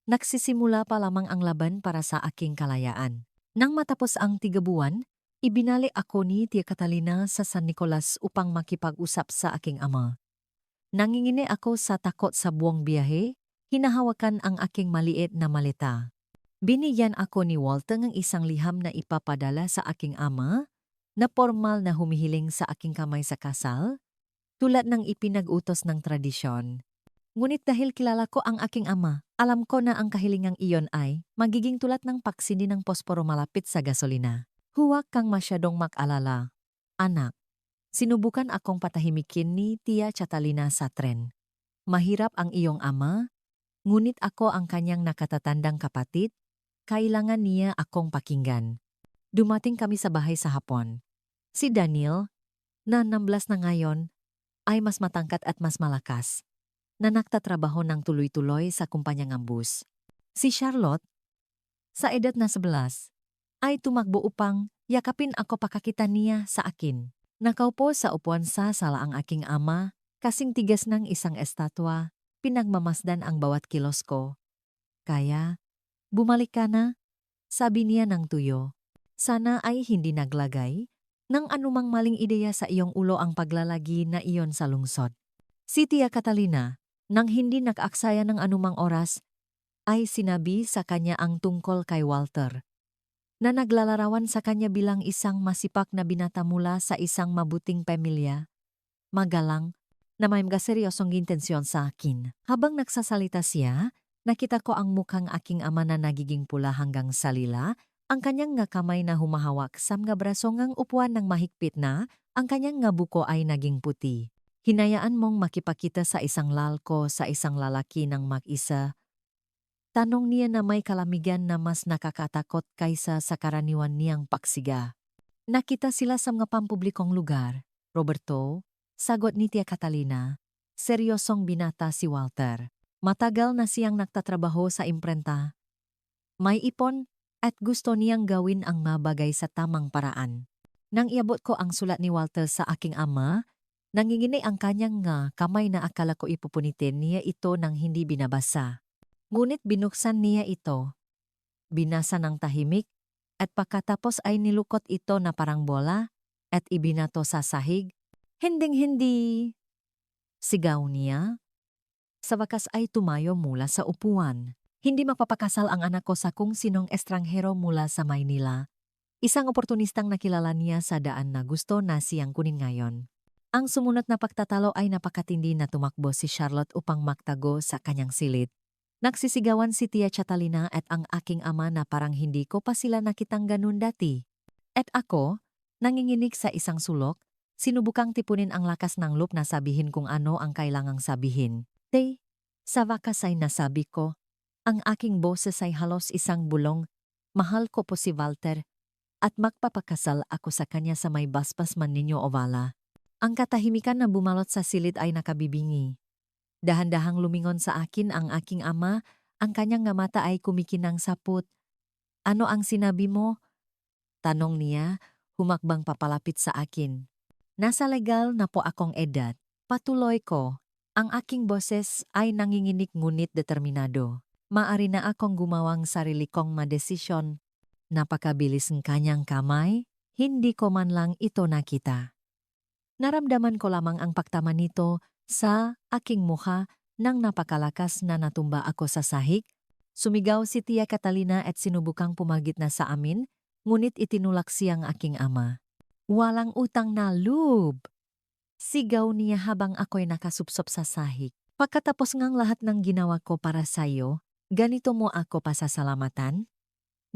S1: Nagsisimula pa lamang ang laban para sa aking kalayaan. Nang matapos ang 3 buwan, ibinalik ako ni Tia Catalina sa San Nicolas upang makipag-usap sa aking ama. Nangingini ako sa takot sa buong biyahe, hinahawakan ang aking maliit na maleta. Binigyan ako ni Walter ng isang liham na ipapadala sa aking ama, na formal na humihiling sa aking kamay sa kasal, tulad ng ipinag-utos ng tradisyon. Ngunit dahil kilala ko ang aking ama, alam ko na ang kahilingang iyon ay magiging tulad ng paksindi ng posporo malapit sa gasolina. Huwag kang masyadong mag-alala. Anak, sinubukan akong patahimikin ni Tia Catalina sa tren. Mahirap ang iyong ama, ngunit ako ang kanyang nakatatandang kapatid, kailangan niya akong pakinggan. Dumating kami sa bahay sa hapon. Si Daniel, na 16 na ngayon, ay mas matangkat at mas malakas, na nagtatrabaho ng tuloy-tuloy sa kumpanya ng bus. Si Charlotte, sa edad na 11, ay tumakbo upang yakapin ako pakakita niya sa akin. Nakaupo sa upuan sa sala ang aking ama, kasing tigas ng isang estatwa, pinagmamasdan ang bawat kilos ko. Kaya, bumalik ka na, sabi niya ng tuyo. Sana ay hindi naglagay ng anumang maling ideya sa iyong ulo ang paglalagi na iyon sa lungsod. Si Tia Catalina, nang hindi nakaaksaya ng anumang oras, ay sinabi sa kanya ang tungkol kay Walter, na naglalarawan sa kanya bilang isang masipak na binata mula sa isang mabuting pamilya, magalang, na may mga seryosong intensyon sa akin. Habang nagsasalita siya, nakita ko ang mukhang aking ama na nagiging pula hanggang salila, ang kanyang nga kamay na humahawak sa mga braso ngang upuan ng mahigpit na, ang kanyang nga buko ay naging puti. Hinayaan mong makipakita sa isang lalko sa isang lalaki ng mag-isa. Tanong niya na may kalamigan na mas nakakatakot kaysa sa karaniwan niyang paksiga. Nakita sila sa mga pampublikong lugar. Roberto, sagot ni Tia Catalina, seryosong binata si Walter. Matagal na siyang nagtatrabaho sa imprenta. May ipon at gusto niyang gawin ang mabagay sa tamang paraan. Nang iabot ko ang sulat ni Walter sa aking ama, nanginginay ang kanyang nga kamay na akala ko ipupunitin niya ito nang hindi binabasa. Ngunit binuksan niya ito. Binasa ng tahimik at pagkatapos ay nilukot ito na parang bola at ibinato sa sahig. Hinding-hindi! Sigaw niya. Sa wakas ay tumayo mula sa upuan. Hindi magpapakasal ang anak ko sa kung sinong estranghero mula sa Maynila. Isang oportunistang nakilala niya sa daan na gusto na siyang kunin ngayon. Ang sumunod na pagtatalo ay napakatindi na tumakbo si Charlotte upang magtago sa kanyang silid. Nagsisigawan si Tia Catalina at ang aking ama na parang hindi ko pa sila nakitang ganun dati. At ako, nanginginig sa isang sulok, sinubukang tipunin ang lakas ng loob na sabihin kung ano ang kailangang sabihin. Sa wakas ay nasabi ko, ang aking boses ay halos isang bulong, mahal ko po si Walter, at magpapakasal ako sa kanya sa may basbas man ninyo o wala. Ang katahimikan na bumalot sa silid ay nakabibingi. Dahan-dahang lumingon sa akin ang aking ama, ang kanyang nga mata ay kumikinang saput. Ano ang sinabi mo? Tanong niya, humakbang papalapit sa akin. Nasa legal na po akong edad. Patuloy ko. Ang aking boses ay nanginginig ngunit determinado. Maari na akong gumawang sarili kong madesisyon. Napakabilis ng kanyang kamay, hindi ko man lang ito nakita. Naramdaman ko lamang ang pagtama nito sa aking mukha nang napakalakas na natumba ako sa sahig. Sumigaw si Tia Catalina at sinubukang pumagit na sa amin, ngunit itinulak siyang aking ama. Walang utang na loob! Sigaw niya habang ako'y nakasupsop sa sahig. Pagkatapos ngang lahat ng ginawa ko para sa'yo, ganito mo ako pasasalamatan?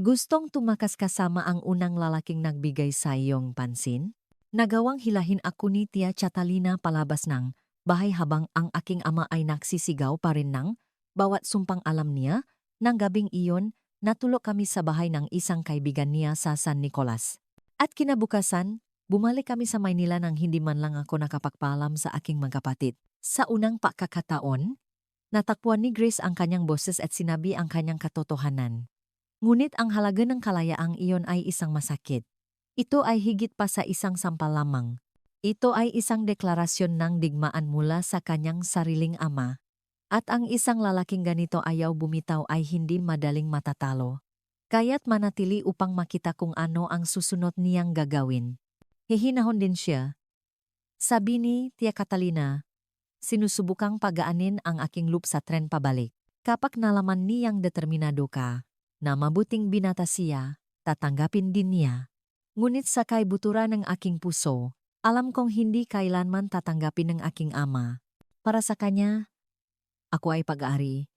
S1: Gustong tumakas kasama ang unang lalaking nagbigay sa iyong pansin? Nagawang hilahin ako ni Tia Catalina palabas ng bahay habang ang aking ama ay nagsisigaw pa rin ng bawat sumpang alam niya. Nang gabing iyon, natulog kami sa bahay ng isang kaibigan niya sa San Nicolas. At kinabukasan, bumalik kami sa Maynila nang hindi man lang ako nakapagpaalam sa aking mga kapatid. Sa unang pagkakataon, natakpuan ni Grace ang kanyang boses at sinabi ang kanyang katotohanan. Ngunit ang halaga ng kalayaang iyon ay isang masakit. Ito ay higit pa sa isang sampal lamang. Ito ay isang deklarasyon ng digmaan mula sa kanyang sariling ama. At ang isang lalaking ganito ayaw bumitaw ay hindi madaling matatalo. Kaya't manatili upang makita kung ano ang susunod niyang gagawin. Hihinahon din siya. Sabi ni Tia Catalina, sinusubukang pagaanin ang aking loop sa tren pabalik. Kapag nalaman niyang determinado ka, na mabuting binata siya, tatanggapin din niya. Ngunit sa kaibuturan ng aking puso, alam kong hindi kailanman tatanggapin ng aking ama. Para sa kanya, ako ay pag-ari.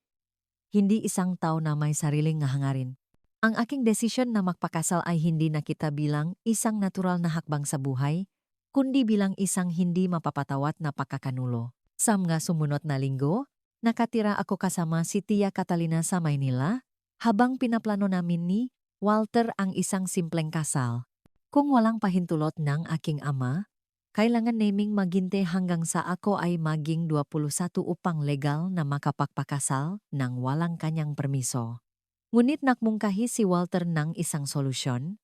S1: Hindi isang tao na may sariling hangarin. Ang aking desisyon na magpakasal ay hindi nakita bilang isang natural na hakbang sa buhay, kundi bilang isang hindi mapapatawad na pagkakanulo. Sa mga sumunod na linggo, nakatira ako kasama si Tia Catalina sa Maynila, habang pinaplano namin ni Walter ang isang simpleng kasal. Kung walang pahintulot ng aking ama, kailangan naming maghintay hanggang sa ako ay maging 21 upang legal na makapagpakasal nang walang kanyang permiso. Ngunit nakmungkahi si Walter ng isang solusyon.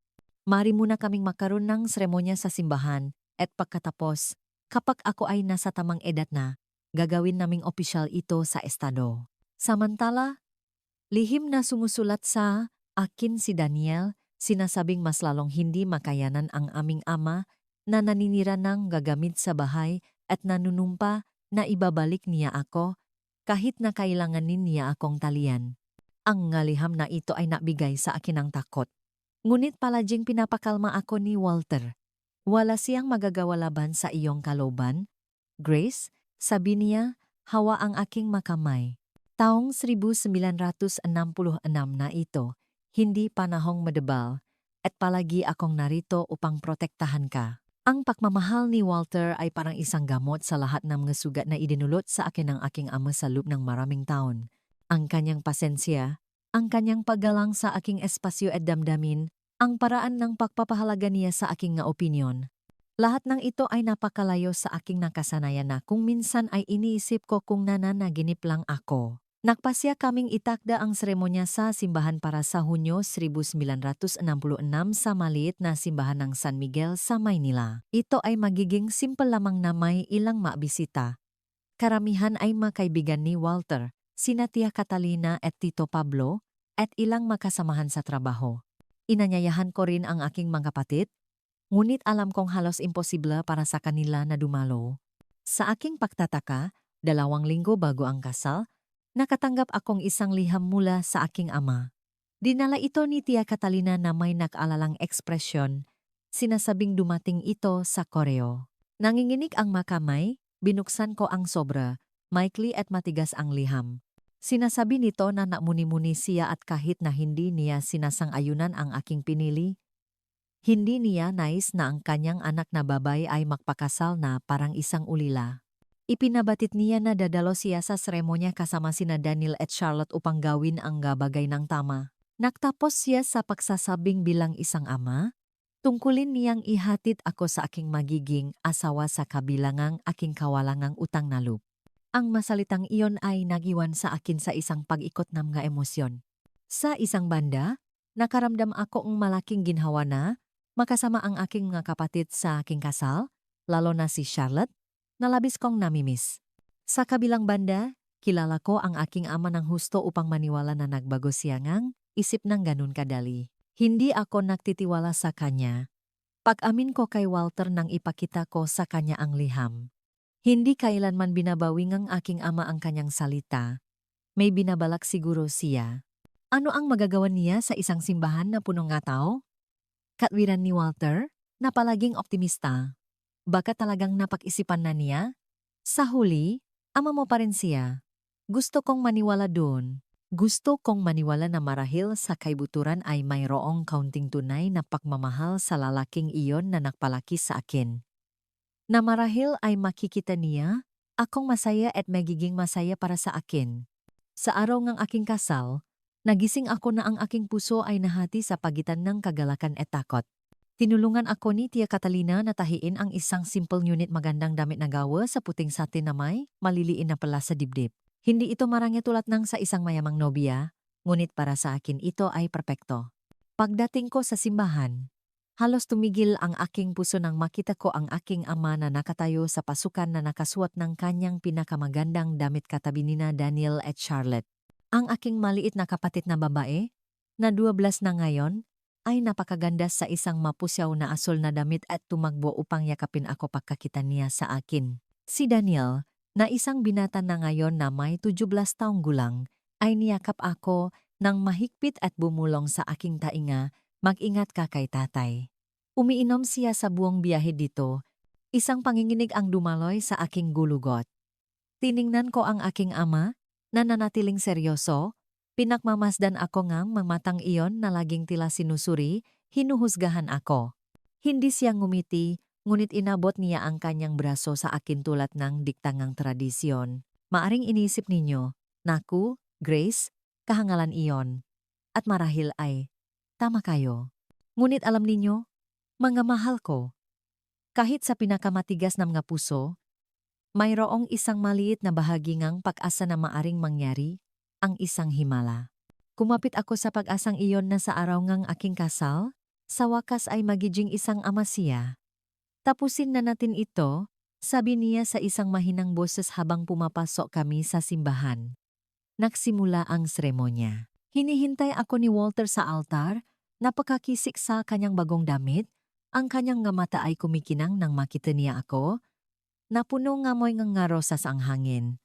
S1: Mari muna kaming makaroon ng seremonya sa simbahan at pagkatapos, kapag ako ay nasa tamang edad na, gagawin naming opisyal ito sa estado. Samantala, lihim na sumusulat sa akin si Daniel, sinasabing mas lalong hindi makayanan ang aming ama na naninira ng gagamit sa bahay at nanunumpa na ibabalik niya ako kahit na kailanganin niya akong talian. Ang ngaliham na ito ay nabigay sa akin ng takot. Ngunit palaging pinapakalma ako ni Walter. Wala siyang magagawa laban sa iyong kaloban. Grace, sabi niya, hawa ang aking makamay. Taong 1966 na ito, hindi panahong madebal, at palagi akong narito upang protektahan ka. Ang pagmamahal ni Walter ay parang isang gamot sa lahat ng mga sugat na idinulot sa akin ng aking ama sa loob ng maraming taon. Ang kanyang pasensya, ang kanyang paggalang sa aking espasyo at damdamin, ang paraan ng pagpapahalaga niya sa aking nga opinyon. Lahat ng ito ay napakalayo sa aking nakasanayan na kung minsan ay iniisip ko kung nananaginip lang ako. Nagpasya kaming itakda ang seremonya sa simbahan para sa Hunyo 1966 sa maliit na simbahan ng San Miguel sa Maynila. Ito ay magiging simple lamang na may ilang mabisita. Karamihan ay makaibigan ni Walter, sina Tia Catalina at Tito Pablo, at ilang makasamahan sa trabaho. Inanyayahan ko rin ang aking mga kapatid, ngunit alam kong halos imposible para sa kanila na dumalo. Sa aking pagtataka, 2 linggo bago ang kasal, nakatanggap akong isang liham mula sa aking ama. Dinala ito ni Tia Catalina na may nag-alalang ekspresyon, sinasabing dumating ito sa koreo. Nanginginig ang makamay, binuksan ko ang sobra, maikli at matigas ang liham. Sinasabi nito na namuni-muni siya at kahit na hindi niya sinasang-ayunan ang aking pinili, hindi niya nais na ang kanyang anak na babae ay magpakasal na parang isang ulila. Ipinabatid niya na dadalo siya sa seremonya kasama sina Daniel at Charlotte upang gawin ang bagay ng tama. Nagtapos siya sa pagsasabing bilang isang ama, tungkulin niyang ihatid ako sa aking magiging asawa sa kabilangang aking kawalangang utang na loob. Ang masalitang iyon ay nagiwan sa akin sa isang pag-ikot ng mga emosyon. Sa isang banda, nakaramdam ako ng malaking ginhawa na makasama ang aking mga kapatid sa aking kasal, lalo na si Charlotte, na labis kong namimiss. Sa kabilang banda, kilala ko ang aking ama ng husto upang maniwala na nagbago siya ngang isip ng ganun kadali. Hindi ako nagtitiwala sa kanya. Pag-amin ko kay Walter nang ipakita ko sa kanya ang liham. Hindi kailanman binabawi ng aking ama ang kanyang salita. May binabalak siguro siya. Ano ang magagawa niya sa isang simbahan na punong nga tao? Katwiran ni Walter, na palaging optimista. Baka talagang napag-isipan na niya? Sa huli, ama mo pa rin siya. Gusto kong maniwala doon. Gusto kong maniwala na marahil sa kaibuturan ay mayroong kaunting tunay na pagmamahal sa lalaking iyon na nagpalaki sa akin. Na marahil ay makikita niya, akong masaya at magiging masaya para sa akin. Sa araw ng aking kasal, nagising ako na ang aking puso ay nahati sa pagitan ng kagalakan at takot. Tinulungan ako ni Tia Catalina na tahiin ang isang simple ngunit magandang damit na gawa sa puting satin na may maliliin na pala sa dibdib. Hindi ito marangya tulad ng sa isang mayamang nobya, ngunit para sa akin ito ay perpekto. Pagdating ko sa simbahan, halos tumigil ang aking puso nang makita ko ang aking ama na nakatayo sa pasukan na nakasuot ng kanyang pinakamagandang damit katabi nina Daniel at Charlotte. Ang aking maliit na kapatid na babae, na 12 na ngayon, ay napakaganda sa isang mapusyaw na asul na damit at tumakbo upang yakapin ako pagkakita niya sa akin. Si Daniel, na isang binata na ngayon na may 17 taong gulang, ay niyakap ako nang mahigpit at bumulong sa aking tainga, mag-ingat ka kay tatay. Umiinom siya sa buong biyahe dito, isang panginginig ang dumaloy sa aking gulugot. Tiningnan ko ang aking ama, na nanatiling seryoso. Pinakmamasdan ako ngang mamatang iyon na laging tila sinusuri, hinuhusgahan ako. Hindi siya ngumiti, ngunit inabot niya ang kanyang braso sa akin tulad ng diktangang tradisyon. Maaring inisip ninyo, naku, Grace, kahangalan iyon. At marahil ay, tama kayo. Ngunit alam ninyo, mga mahal ko, kahit sa pinakamatigas ng mga puso, mayroong isang maliit na bahagi ngang pag-asa na maaring mangyari, ang isang himala. Kumapit ako sa pag-asang iyon na sa araw ngang aking kasal, sa wakas ay magiging isang ama siya. Tapusin na natin ito, sabi niya sa isang mahinang boses habang pumapasok kami sa simbahan. Nagsimula ang seremonya. Hinihintay ako ni Walter sa altar, napakakisik sa kanyang bagong damit, ang kanyang nga mata ay kumikinang nang makita niya ako, napuno nga mo'y nga rosas ang hangin.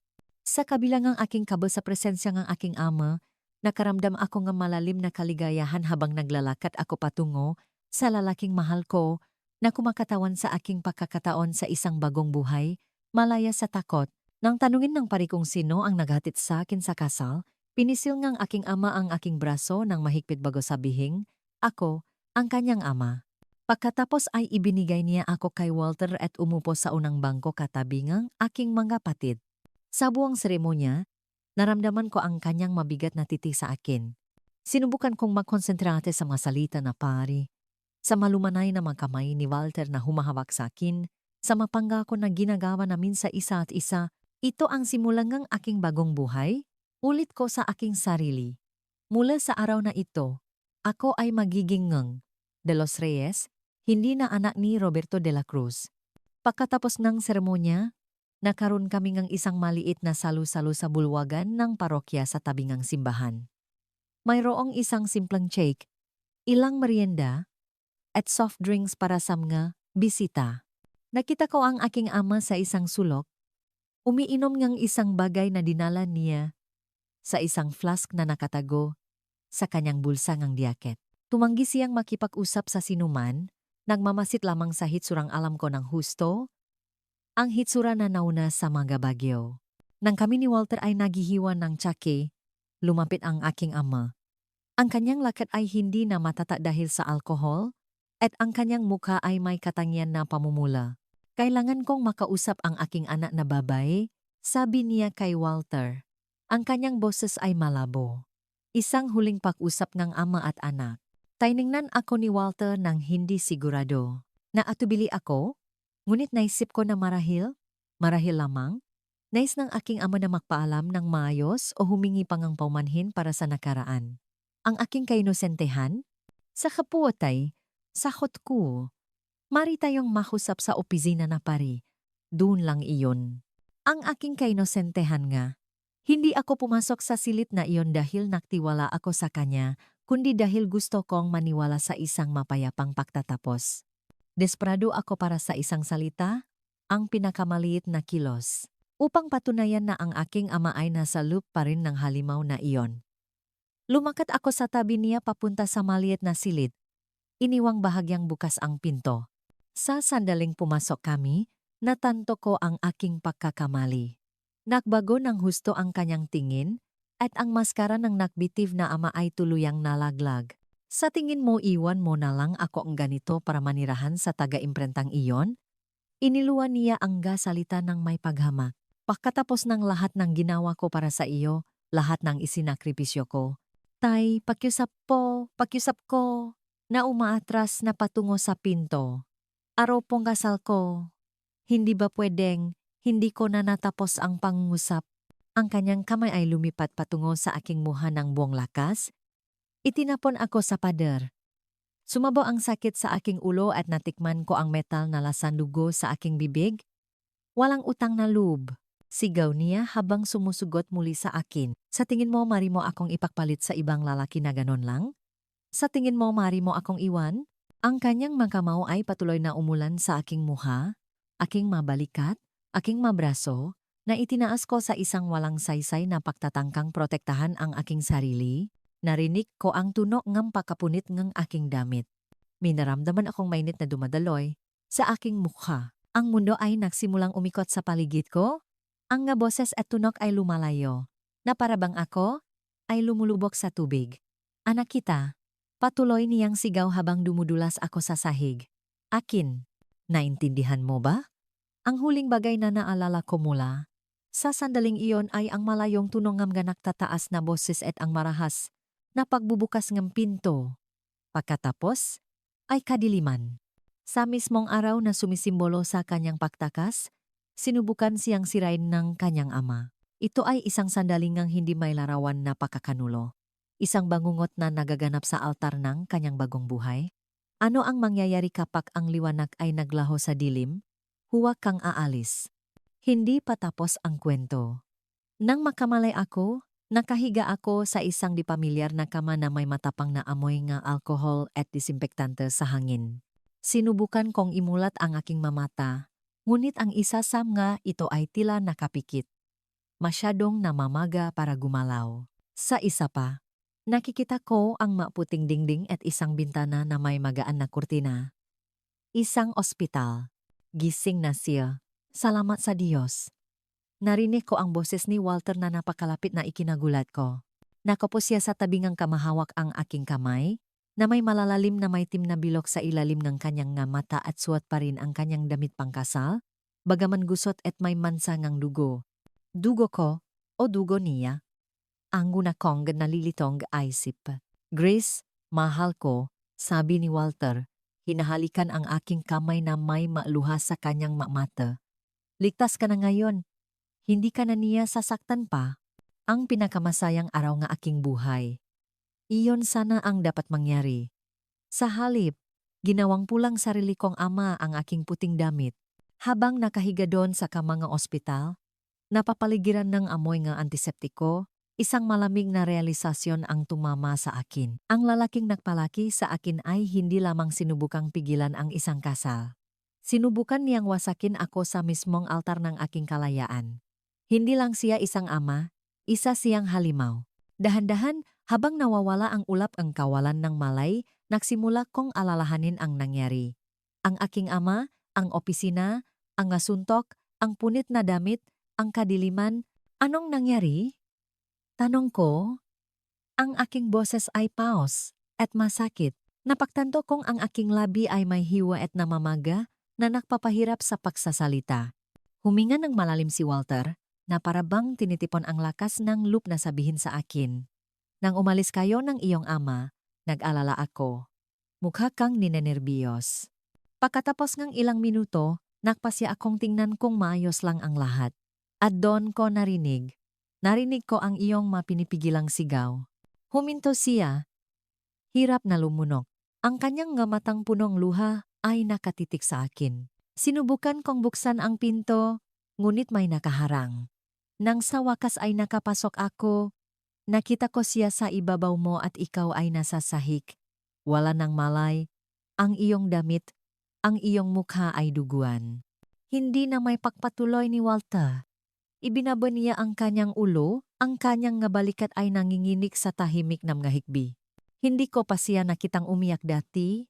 S1: Sa kabila ng aking kabel sa presensya ng aking ama, nakaramdam ako ng malalim na kaligayahan habang naglalakad ako patungo sa lalaking mahal ko na kumakatawan sa aking pagkakataon sa isang bagong buhay, malaya sa takot. Nang tanungin ng pari kung sino ang naghatid sa akin sa kasal, pinisil ngang aking ama ang aking braso ng mahigpit bago sabihing, ako, ang kanyang ama. Pagkatapos ay ibinigay niya ako kay Walter at umupo sa unang bangko katabi ngang aking mga patid. Sa buong seremonya, naramdaman ko ang kanyang mabigat na titig sa akin. Sinubukan kong magkonsentrate sa mga salita na pari, sa malumanay na mga kamay ni Walter na humahawak sa akin, sa mapangako na ginagawa namin sa isa at isa. Ito ang simulang ng aking bagong buhay, ulit ko sa aking sarili. Mula sa araw na ito, ako ay magiging ngang de los Reyes, hindi na anak ni Roberto de la Cruz. Pagkatapos ng seremonya, nakaroon kami ng isang maliit na salu-salu sa bulwagan ng parokya sa tabi ng simbahan. Mayroong isang simpleng cake, ilang merienda, at soft drinks para sa mga bisita. Nakita ko ang aking ama sa isang sulok, umiinom ng isang bagay na dinala niya sa isang flask na nakatago sa kanyang bulsa ng diaket. Tumanggi siyang makipag-usap sa sinuman, nagmamasit lamang sa hitsurang alam ko ng husto, ang hitsura na nauna sa mga bagyo. Nang kami ni Walter ay naghihiwa ng tsake, lumapit ang aking ama. Ang kanyang lakat ay hindi na matata dahil sa alkohol, at ang kanyang mukha ay may katangian na pamumula. Kailangan kong makausap ang aking anak na babae, sabi niya kay Walter. Ang kanyang boses ay malabo. Isang huling pag-usap ng ama at anak. Tiningnan ako ni Walter nang hindi sigurado. Naatubili ako, ngunit naisip ko na marahil lamang, nais ng aking ama na magpaalam ng maayos o humingi pang ang paumanhin para sa nakaraan. Ang aking kainosentehan, sa kapuotay, sakot ko. Mari tayong mahusap sa opisina na pari. Doon lang iyon. Ang aking kainosentehan nga. Hindi ako pumasok sa silid na iyon dahil naktiwala ako sa kanya, kundi dahil gusto kong maniwala sa isang mapayapang pagtatapos. Desperado ako para sa isang salita, ang pinakamaliit na kilos, upang patunayan na ang aking ama ay nasa loop pa rin ng halimaw na iyon. Lumakat ako sa tabi niya papunta sa maliit na silid. Iniwang bahagyang bukas ang pinto. Sa sandaling pumasok kami, natanto ko ang aking pagkakamali. Nagbago ng husto ang kanyang tingin, at ang maskara ng nakbitiv na ama ay tuluyang nalaglag. Sa tingin mo iwan mo na lang ako ang ganito para manirahan sa taga-imprentang iyon? Iniluwan niya ang gasalita ng may paghamak. Pagkatapos ng lahat ng ginawa ko para sa iyo, lahat ng isinakripisyo ko. Tay, pakiusap ko, na umaatras na patungo sa pinto. Araw pong kasal ko. Hindi ba pwedeng, hindi ko na natapos ang pangungusap. Ang kanyang kamay ay lumipat patungo sa aking muha ng buong lakas. Itinapon ako sa pader. Sumabo ang sakit sa aking ulo at natikman ko ang metal na lasang dugo sa aking bibig. Walang utang na loob. Sigaw niya habang sumusugot muli sa akin. Sa tingin mo mari mo akong ipagpalit sa ibang lalaki na ganon lang? Sa tingin mo mari mo akong iwan? Ang kanyang makamaw ay patuloy na umulan sa aking muha, aking mabalikat, aking mabraso, na itinaas ko sa isang walang saysay na pagtatangkang protektahan ang aking sarili. Narinig ko ang tunog ng pagkapunit ng aking damit. Minaramdaman akong mainit na dumadaloy sa aking mukha. Ang mundo ay nagsimulang umikot sa paligid ko. Ang nga boses at tunog ay lumalayo, na parabang ako ay lumulubog sa tubig. Anak kita. Patuloy niyang sigaw habang dumudulas ako sa sahig. Akin, naintindihan mo ba? Ang huling bagay na naalala ko mula sa sandaling iyon ay ang malayong tunog ng nagtataas na boses at ang marahas na pagbubukas ng pinto. Pagkatapos, ay kadiliman. Sa mismong araw na sumisimbolo sa kanyang pagtakas, sinubukan siyang sirain ng kanyang ama. Ito ay isang sandalingang hindi may larawan na pakakanulo. Isang bangungot na nagaganap sa altar ng kanyang bagong buhay. Ano ang mangyayari kapag ang liwanag ay naglaho sa dilim? Huwag kang aalis. Hindi pa tapos ang kwento. Nang makamalay ako, nakahiga ako sa isang di pamilyar na kama na may matapang na amoy nga alcohol at disinfektante sa hangin. Sinubukan kong imulat ang aking mamata, ngunit ang isa sa mga ito ay tila nakapikit. Masyadong namamaga para gumalaw. Sa isa pa, nakikita ko ang maputing dingding at isang bintana na may magaan na kurtina. Isang ospital. Gising na siya. Salamat sa Diyos. Narinig ko ang boses ni Walter na napakalapit na ikinagulat ko. Nakaupo siya sa tabingang kamahawak ang aking kamay, na may malalalim na maitim na bilog sa ilalim ng kanyang nga mata at suot pa rin ang kanyang damit pangkasal, bagaman gusot at may mansangang dugo. Dugo ko o dugo niya? Ang una kong nalilitong isip. Grace, mahal ko, sabi ni Walter, hinahalikan ang aking kamay na may maluha sa kanyang mata. Ligtas ka na ngayon. Hindi ka na niya sasaktan pa. Ang pinakamasayang araw nga aking buhay. Iyon sana ang dapat mangyari. Sa halip, ginawang pulang sarili kong ama ang aking puting damit. Habang nakahiga doon sa kamang ospital, napapaligiran ng amoy nga antiseptiko, isang malamig na realisasyon ang tumama sa akin. Ang lalaking nagpalaki sa akin ay hindi lamang sinubukang pigilan ang isang kasal. Sinubukan niyang wasakin ako sa mismong altar ng aking kalayaan. Hindi lang siya isang ama, isa siyang halimaw. Dahan-dahan, habang nawawala ang ulap ang kawalan ng malay, nagsimula kong alalahanin ang nangyari. Ang aking ama, ang opisina, ang asuntok, ang punit na damit, ang kadiliman, anong nangyari? Tanong ko, ang aking boses ay paos at masakit. Napagtanto kong ang aking labi ay may hiwa at namamaga na nagpapahirap sa pagsasalita. Huminga ng malalim si Walter, na parabang tinitipon ang lakas ng loop na sabihin sa akin. Nang umalis kayo ng iyong ama, nag-alala ako. Mukha kang ninenerbiyos. Pagkatapos ng ilang minuto, nagpasya akong tingnan kung maayos lang ang lahat. At doon ko narinig ko ang iyong mapinipigilang sigaw. Huminto siya. Hirap na lumunok. Ang kanyang nga matang punong luha ay nakatitik sa akin. Sinubukan kong buksan ang pinto, ngunit may nakaharang. Nang sa wakas ay nakapasok ako, nakita ko siya sa ibabaw mo at ikaw ay nasa sahig. Wala nang malay, ang iyong damit, ang iyong mukha ay duguan. Hindi na may pagpatuloy ni Walter. Ibinaba niya ang kanyang ulo, ang kanyang nga balikat ay nanginginig sa tahimik na mga hikbi. Hindi ko pa siya nakitang umiyak dati,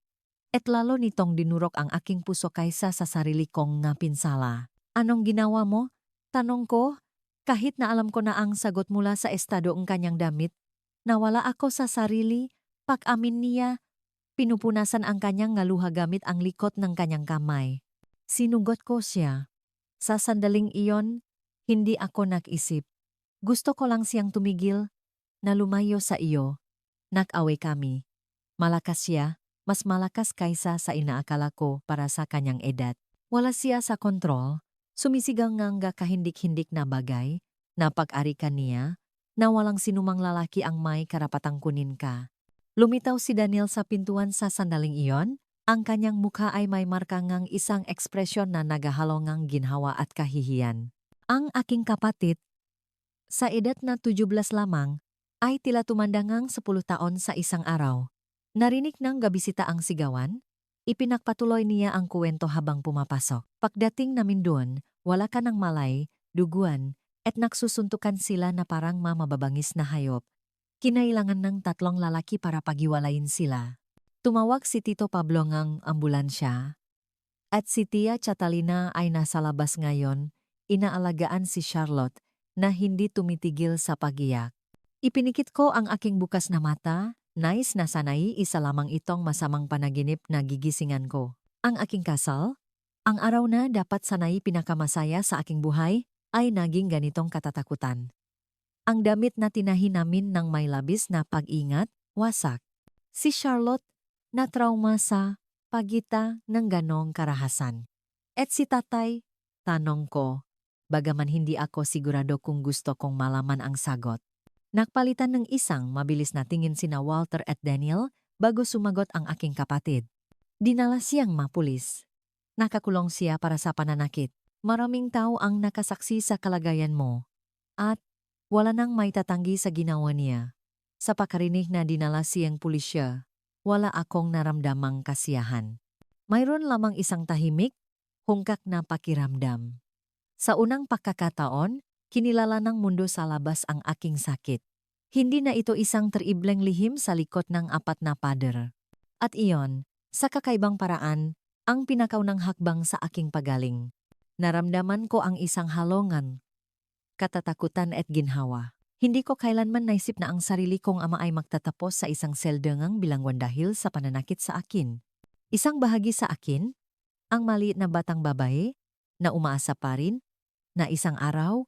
S1: at lalo nitong dinurok ang aking puso kaysa sa sarili kong nga pinsala. Anong ginawa mo? Tanong ko. Kahit na alam ko na ang sagot mula sa estado ang kanyang damit, nawala ako sa sarili, pag-amin niya, pinupunasan ang kanyang ngaluha gamit ang likot ng kanyang kamay. Sinugot ko siya. Sa sandaling iyon, hindi ako nag-isip. Gusto ko lang siyang tumigil, na lumayo sa iyo. Nag-away kami. Malakas siya, mas malakas kaysa sa inaakala ko para sa kanyang edad. Wala siya sa kontrol. Sumisigaw nga kahindik-hindik na bagay, na pag-ari ka niya, na walang sinumang lalaki ang may karapatang kunin ka. Lumitaw si Daniel sa pintuan sa sandaling iyon, ang kanyang mukha ay may markangang isang ekspresyon na nagahalongang ginhawa at kahihiyan. Ang aking kapatid, sa edad na 17 lamang, ay tila tumandangang 10 taon sa isang araw. Narinig ng gabisita ang sigawan, ipinagpatuloy niya ang kuwento habang pumapasok. Pagdating namin doon, wala ka ng malay, duguan, at nagsusuntukan sila na parang mamababangis na hayop. Kinailangan ng 3 lalaki para paghiwalayin sila. Tumawag si Tito Pablo ngang ambulansya. At si Tia Catalina ay nasa labas ngayon, inaalagaan si Charlotte na hindi tumitigil sa pagiyak. Ipinikit ko ang aking bukas na mata, nais na sanay isa lamang itong masamang panaginip na gigisingan ko. Ang aking kasal? Ang araw na dapat sanay pinakamasaya sa aking buhay ay naging ganitong katatakutan. Ang damit na tinahi namin ng may labis na pag-ingat, wasak. Si Charlotte, na trauma sa pagita ng ganong karahasan. At si tatay, tanong ko, bagaman hindi ako sigurado kung gusto kong malaman ang sagot. Nakpalitan ng isang mabilis na tingin sina Walter at Daniel bago sumagot ang aking kapatid. Dinala siyang mapulis. Nakakulong siya para sa pananakit. Maraming tao ang nakasaksi sa kalagayan mo. At wala nang may tatanggi sa ginawa niya. Sa pakarinig na dinala siyang pulisya, wala akong naramdamang kasiyahan. Mayroon lamang isang tahimik, hungkak na pakiramdam. Sa unang pagkakataon, kinilala ng mundo sa labas ang aking sakit. Hindi na ito isang triibleng lihim sa likod ng apat na pader. At iyon, sa kakaibang paraan, ang pinakaunang hakbang sa aking pagaling. Naramdaman ko ang isang halongan, katatakutan at ginhawa. Hindi ko kailanman naisip na ang sarili kong ama ay magtatapos sa isang seldengang bilangwan dahil sa pananakit sa akin. Isang bahagi sa akin, ang maliit na batang babae, na umaasa pa rin, na isang araw,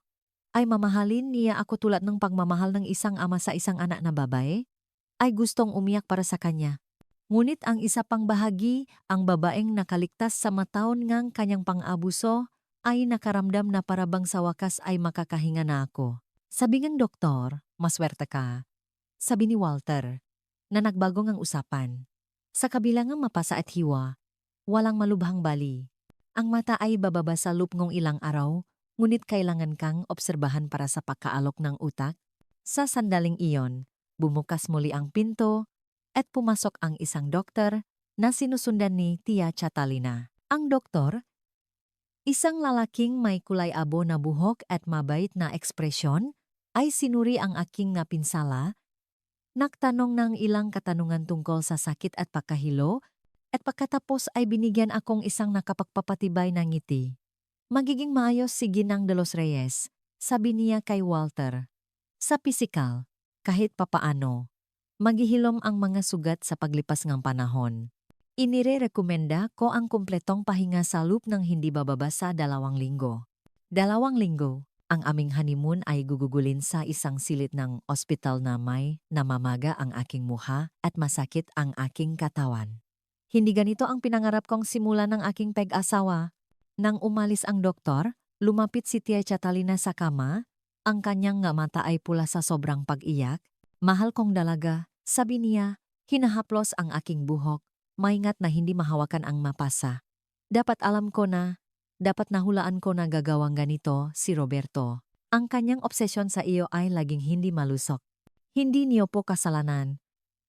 S1: ay mamahalin niya ako tulad ng pagmamahal ng isang ama sa isang anak na babae, ay gustong umiyak para sa kanya. Ngunit ang isa pang bahagi, ang babaeng nakaligtas sa mataon ngang kanyang pang-abuso, ay nakaramdam na parabang sa wakas ay makakahinga na ako. Sabi ng doktor, maswerte ka. Sabi ni Walter, na nagbago ngang usapan. Sa kabila ng mapasa at hiwa, walang malubhang bali. Ang mata ay bababa sa loop ngong ilang araw, ngunit kailangan kang obserbahan para sa pagkaalok ng utak. Sa sandaling iyon, bumukas muli ang pinto at pumasok ang isang doktor na sinusundan ni Tia Catalina. Ang doktor, isang lalaking may kulay abo na buhok at mabait na ekspresyon, ay sinuri ang aking napinsala, nagtanong ng ilang katanungan tungkol sa sakit at pagkahilo, at pagkatapos ay binigyan akong isang nakapagpapatibay na ngiti. Magiging maayos si Ginang de los Reyes, sabi niya kay Walter. Sa pisikal, kahit papaano, maghihilom ang mga sugat sa paglipas ng panahon. Inire-rekomenda ko ang kumpletong pahinga sa loop ng hindi bababa sa 2 linggo. 2 linggo, ang aming honeymoon ay gugugulin sa isang silid ng ospital na may namamaga ang aking mukha at masakit ang aking katawan. Hindi ganito ang pinangarap kong simula ng aking pag-asawa. Nang umalis ang doktor, lumapit si Tia Catalina sa kama, ang kanyang nga mata ay pula sa sobrang pag-iyak. Mahal kong dalaga, sabi niya, hinahaplos ang aking buhok, maingat na hindi mahawakan ang mapasa. Dapat alam ko na, dapat nahulaan ko na gagawang ganito si Roberto. Ang kanyang obsesyon sa iyo ay laging hindi malusok. Hindi niyo po kasalanan.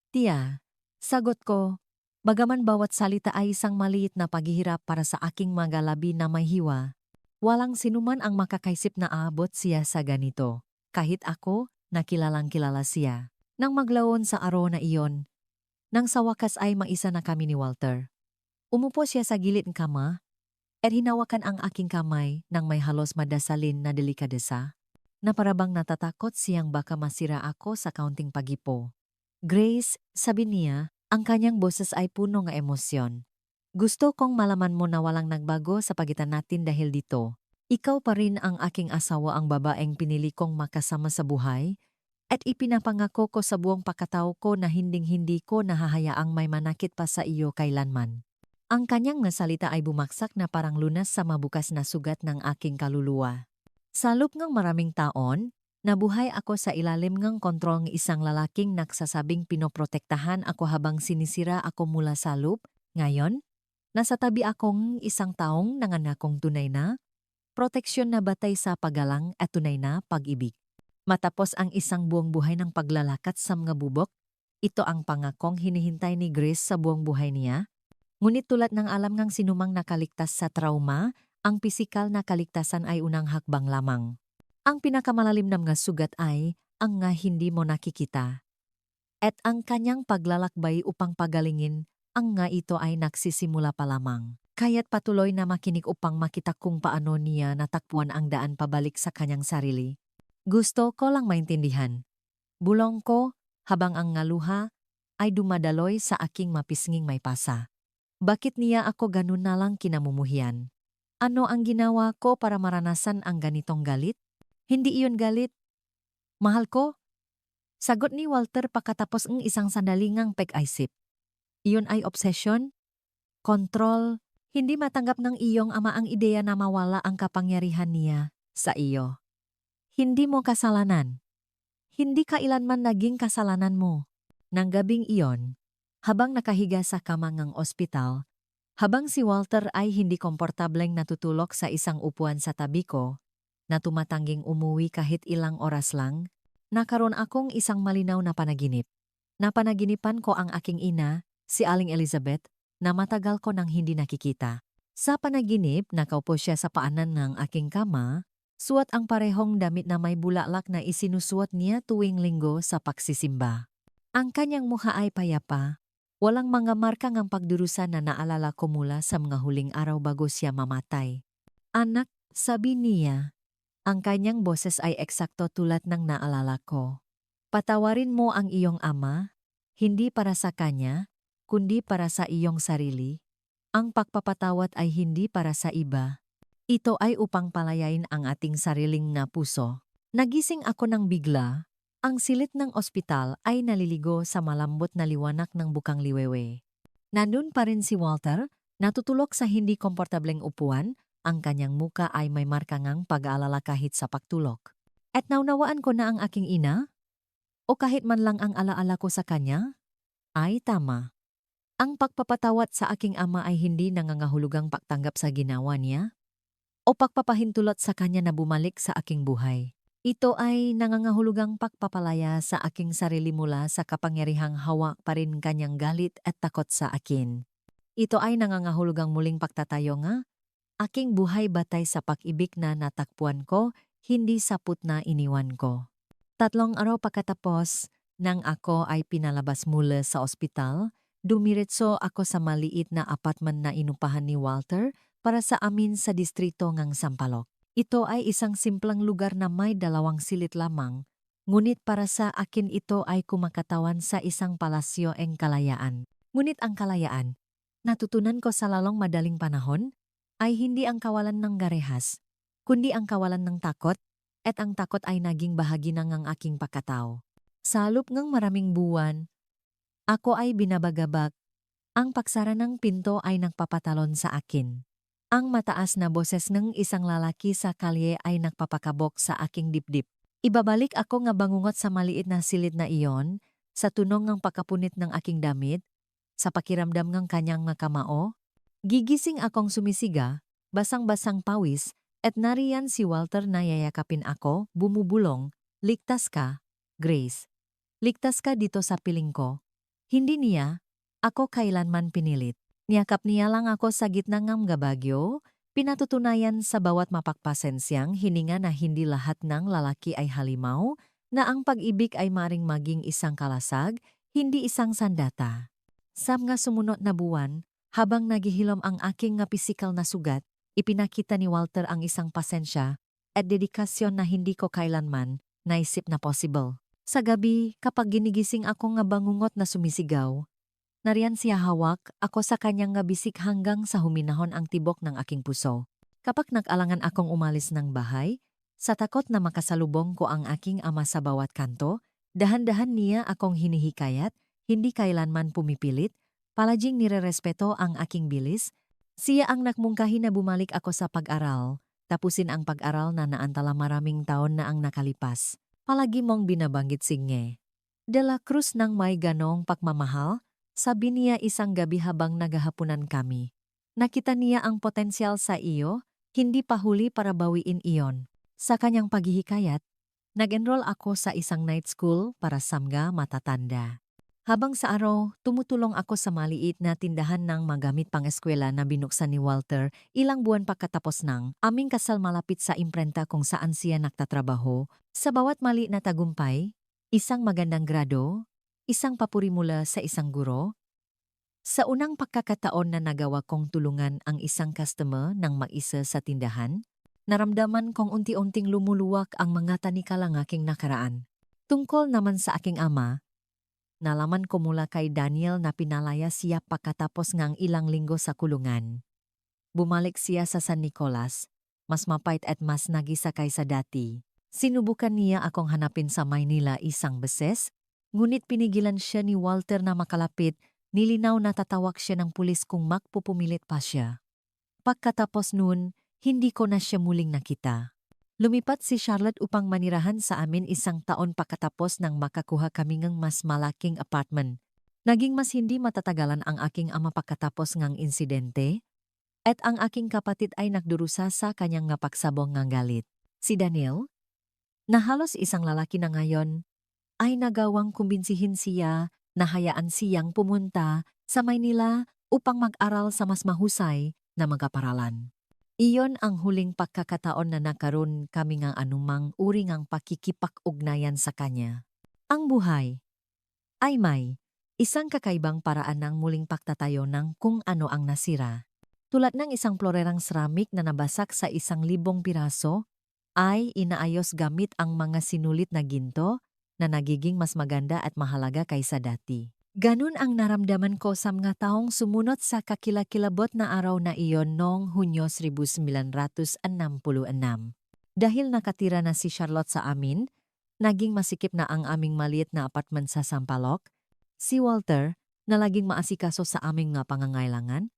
S1: Tia, sagot ko, bagaman bawat salita ay isang maliit na paghihirap para sa aking mga labi na may hiwa, walang sinuman ang makakaisip na aabot siya sa ganito. Kahit ako, nakilalang kilala siya. Nang maglaon sa araw na iyon, nang sa wakas ay maisa na kami ni Walter. Umupo siya sa gilid ng kama, at hinawakan ang aking kamay nang may halos madasalin na delikadesa, na parabang natatakot siyang baka masira ako sa kaunting pagipo. Grace, sabi niya, ang kanyang boses ay puno ng emosyon. Gusto kong malaman mo na walang nagbago sa pagitan natin dahil dito. Ikaw pa rin ang aking asawa, ang babaeng pinili kong makasama sa buhay, at ipinapangako ko sa buong pagkatao ko na hinding-hindi ko nahahayaang may manakit pa sa iyo kailanman. Ang kanyang nasalita ay bumaksak na parang lunas sa mabukas na sugat ng aking kaluluwa. Sa loob ng maraming taon, nabuhay ako sa ilalim ng kontrol ng isang lalaking nagsasabing pinoprotektahan ako habang sinisira ako mula sa loob. Ngayon, nasa tabi akong isang taong nanganakong tunay na proteksyon na batay sa paggalang at tunay na pag-ibig. Matapos ang isang buong buhay ng paglalakat sa mga bubok, ito ang pangakong hinihintay ni Grace sa buong buhay niya. Ngunit tulad ng alam ng sinumang nakaligtas sa trauma, ang pisikal na kaligtasan ay unang hakbang lamang. Ang pinakamalalim na mga sugat ay ang nga hindi mo nakikita. At ang kanyang paglalakbay upang pagalingin, ang nga ito ay nagsisimula pa lamang. Kaya't patuloy na makinig upang makita kung paano niya natakbuhan ang daan pabalik sa kanyang sarili. Gusto ko lang maintindihan. Bulong ko habang ang ngaluha ay dumadaloy sa aking mapisnging may pasa. Bakit niya ako ganun na lang kinamumuhian? Ano ang ginawa ko para maranasan ang ganitong galit? Hindi iyon galit. Mahal ko? Sagot ni Walter pagkatapos ng isang sandalingang pag-isip. Iyon ay obsesyon, kontrol, hindi matanggap ng iyong ama ang ideya na mawala ang kapangyarihan niya sa iyo. Hindi mo kasalanan. Hindi kailanman naging kasalanan mo. Nang gabing iyon, habang nakahiga sa kama ng ospital, habang si Walter ay hindi komportableng natutulog sa isang upuan sa tabi ko, na tumatangging umuwi kahit ilang oras lang, nakaroon akong isang malinaw na panaginip. Napanaginipan ko ang aking ina, si Aling Elizabeth, na matagal ko nang hindi nakikita. Sa panaginip, nakaupo siya sa paanan ng aking kama, suot ang parehong damit na may bulaklak na isinusuot niya tuwing linggo sa pagsisimba. Ang kanyang mukha ay payapa, walang mga marka ng pagdurusa na naalala ko mula sa mga huling araw bago siya mamatay. Anak, sabi niya, ang kanyang boses ay eksakto tulad ng naalala ko. Patawarin mo ang iyong ama, hindi para sa kanya, kundi para sa iyong sarili. Ang pagpapatawad ay hindi para sa iba. Ito ay upang palayain ang ating sariling na puso. Nagising ako ng bigla. Ang silit ng ospital ay naliligo sa malambot na liwanag ng bukang liwewe. Nandun pa rin si Walter, natutulog sa hindi komportableng upuan, ang kanyang muka ay may marka ngang pag-aalala kahit sa pagtulog. At naunawaan ko na ang aking ina, o kahit man lang ang alaala ko sa kanya, ay tama. Ang pagpapatawad sa aking ama ay hindi nangangahulugang pagtanggap sa ginawa niya, o pagpapahintulot sa kanya na bumalik sa aking buhay. Ito ay nangangahulugang pagpapalaya sa aking sarili mula sa kapangyarihang hawak pa rin kanyang galit at takot sa akin. Ito ay nangangahulugang muling pagtatayo nga, aking buhay batay sa pag-ibig na natakpuan ko, hindi saput na iniwan ko. 3 araw pagkatapos nang ako ay pinalabas mula sa ospital, dumiretso ako sa maliit na apartment na inupahan ni Walter para sa amin sa distrito ng Sampaloc. Ito ay isang simplang lugar na may 2 silid lamang, ngunit para sa akin ito ay kumakatawan sa isang palasyo ng kalayaan. Ngunit ang kalayaan, natutunan ko sa lalong madaling panahon, ay hindi ang kawalan ng garehas, kundi ang kawalan ng takot, at ang takot ay naging bahagi ng ang aking pagkatao. Sa loob ng maraming buwan, ako ay binabagabag. Ang pagsara ng pinto ay nagpapatalon sa akin. Ang mataas na boses ng isang lalaki sa kalye ay nagpapakabok sa aking dibdib. Ibabalik ako nga bangungot sa maliit na silid na iyon, sa tunong ng pagkapunit ng aking damit, sa pakiramdam ng kanyang nga kamao. Gigising akong sumisiga, basang-basang pawis, at nariyan si Walter na yayakapin ako, bumubulong, "Ligtas ka, Grace. Ligtas ka dito sa piling ko." Hindi niya ako kailanman pinilit. Niyakap niya lang ako sa gitna ng mga bagyo, pinatutunayan sa bawat mapagpasensyang hininga na hindi lahat ng lalaki ay halimaw, na ang pag-ibig ay maring maging isang kalasag, hindi isang sandata. Sa mga sumunod na buwan, habang naghihilom ang aking nga pisikal na sugat, ipinakita ni Walter ang isang pasensya at dedikasyon na hindi ko kailanman naisip na possible. Sa gabi, kapag ginigising ako nga bangungot na sumisigaw, nariyan siya hawak ako sa kanyang nga bisik hanggang sa huminahon ang tibok ng aking puso. Kapag nag-alangan akong umalis ng bahay, sa takot na makasalubong ko ang aking ama sa bawat kanto, dahan-dahan niya akong hinihikayat, hindi kailanman pumipilit, palaging nirerespeto ang aking bilis. Siya ang nakmungkahi na bumalik ako sa pag-aral, tapusin ang pag-aral na naantala maraming taon na ang nakalipas. Palagi mong binabanggit singe. De la Cruz ng may ganong pagmamahal, sabi niya isang gabi habang naghahapunan kami. Nakita niya ang potensyal sa iyo, hindi pa huli para bawiin iyon. Sa kanyang paghihikayat, nag-enroll ako sa isang night school para sa mga matatanda. Habang sa araw, tumutulong ako sa maliit na tindahan ng magamit pang-eskwela na binuksan ni Walter ilang buwan pagkatapos ng aming kasal malapit sa imprenta kung saan siya nagtatrabaho. Sa bawat mali na tagumpay, isang magandang grado, isang papuri mula sa isang guro. Sa unang pagkakataon na nagawa kong tulungan ang isang customer ng mag-isa sa tindahan, naramdaman kong unti-unting lumuluwak ang mga tanikalang aking nakaraan. Tungkol naman sa aking ama, nalaman ko mula kay Daniel na pinalaya siya pagkatapos ng ilang linggo sa kulungan. Bumalik siya sa San Nicolas, mas mapait at mas nagisa kaysa dati. Sinubukan niya akong hanapin sa Maynila isang beses, ngunit pinigilan siya ni Walter na makalapit Nilinaw na tatawag siya ng pulis kung magpupumilit pa siya. Pagkatapos nun, hindi ko na siya muling nakita. Lumipat si Charlotte upang manirahan sa amin 1 taon pagkatapos nang makakuha kami ng mas malaking apartment. Naging mas hindi matatagalan ang aking ama pagkatapos ngang insidente, at ang aking kapatid ay nagdurusa sa kanyang nga pagsabong nga galit. Si Daniel, na halos isang lalaki na ngayon, ay nagawang kumbinsihin siya na hayaan siyang pumunta sa Maynila upang mag-aral sa mas mahusay na mag-aparalan. Iyon ang huling pagkakataon na nakaroon kami ng anumang uri ng pakikipag-ugnayan sa kanya. Ang buhay ay may isang kakaibang paraan ng muling pagtatayo ng kung ano ang nasira. Tulad ng isang florerang ceramik na nabasak sa 1,000 piraso, ay inaayos gamit ang mga sinulit na ginto na nagiging mas maganda at mahalaga kaysa dati. Ganun ang naramdaman ko sa mga taong sumunod sa kakilakilabot na araw na iyon noong Hunyo 1966. Dahil nakatira na si Charlotte sa amin, naging masikip na ang aming maliit na apartment sa Sampaloc. Si Walter, na laging maasikaso sa aming nga pangangailangan,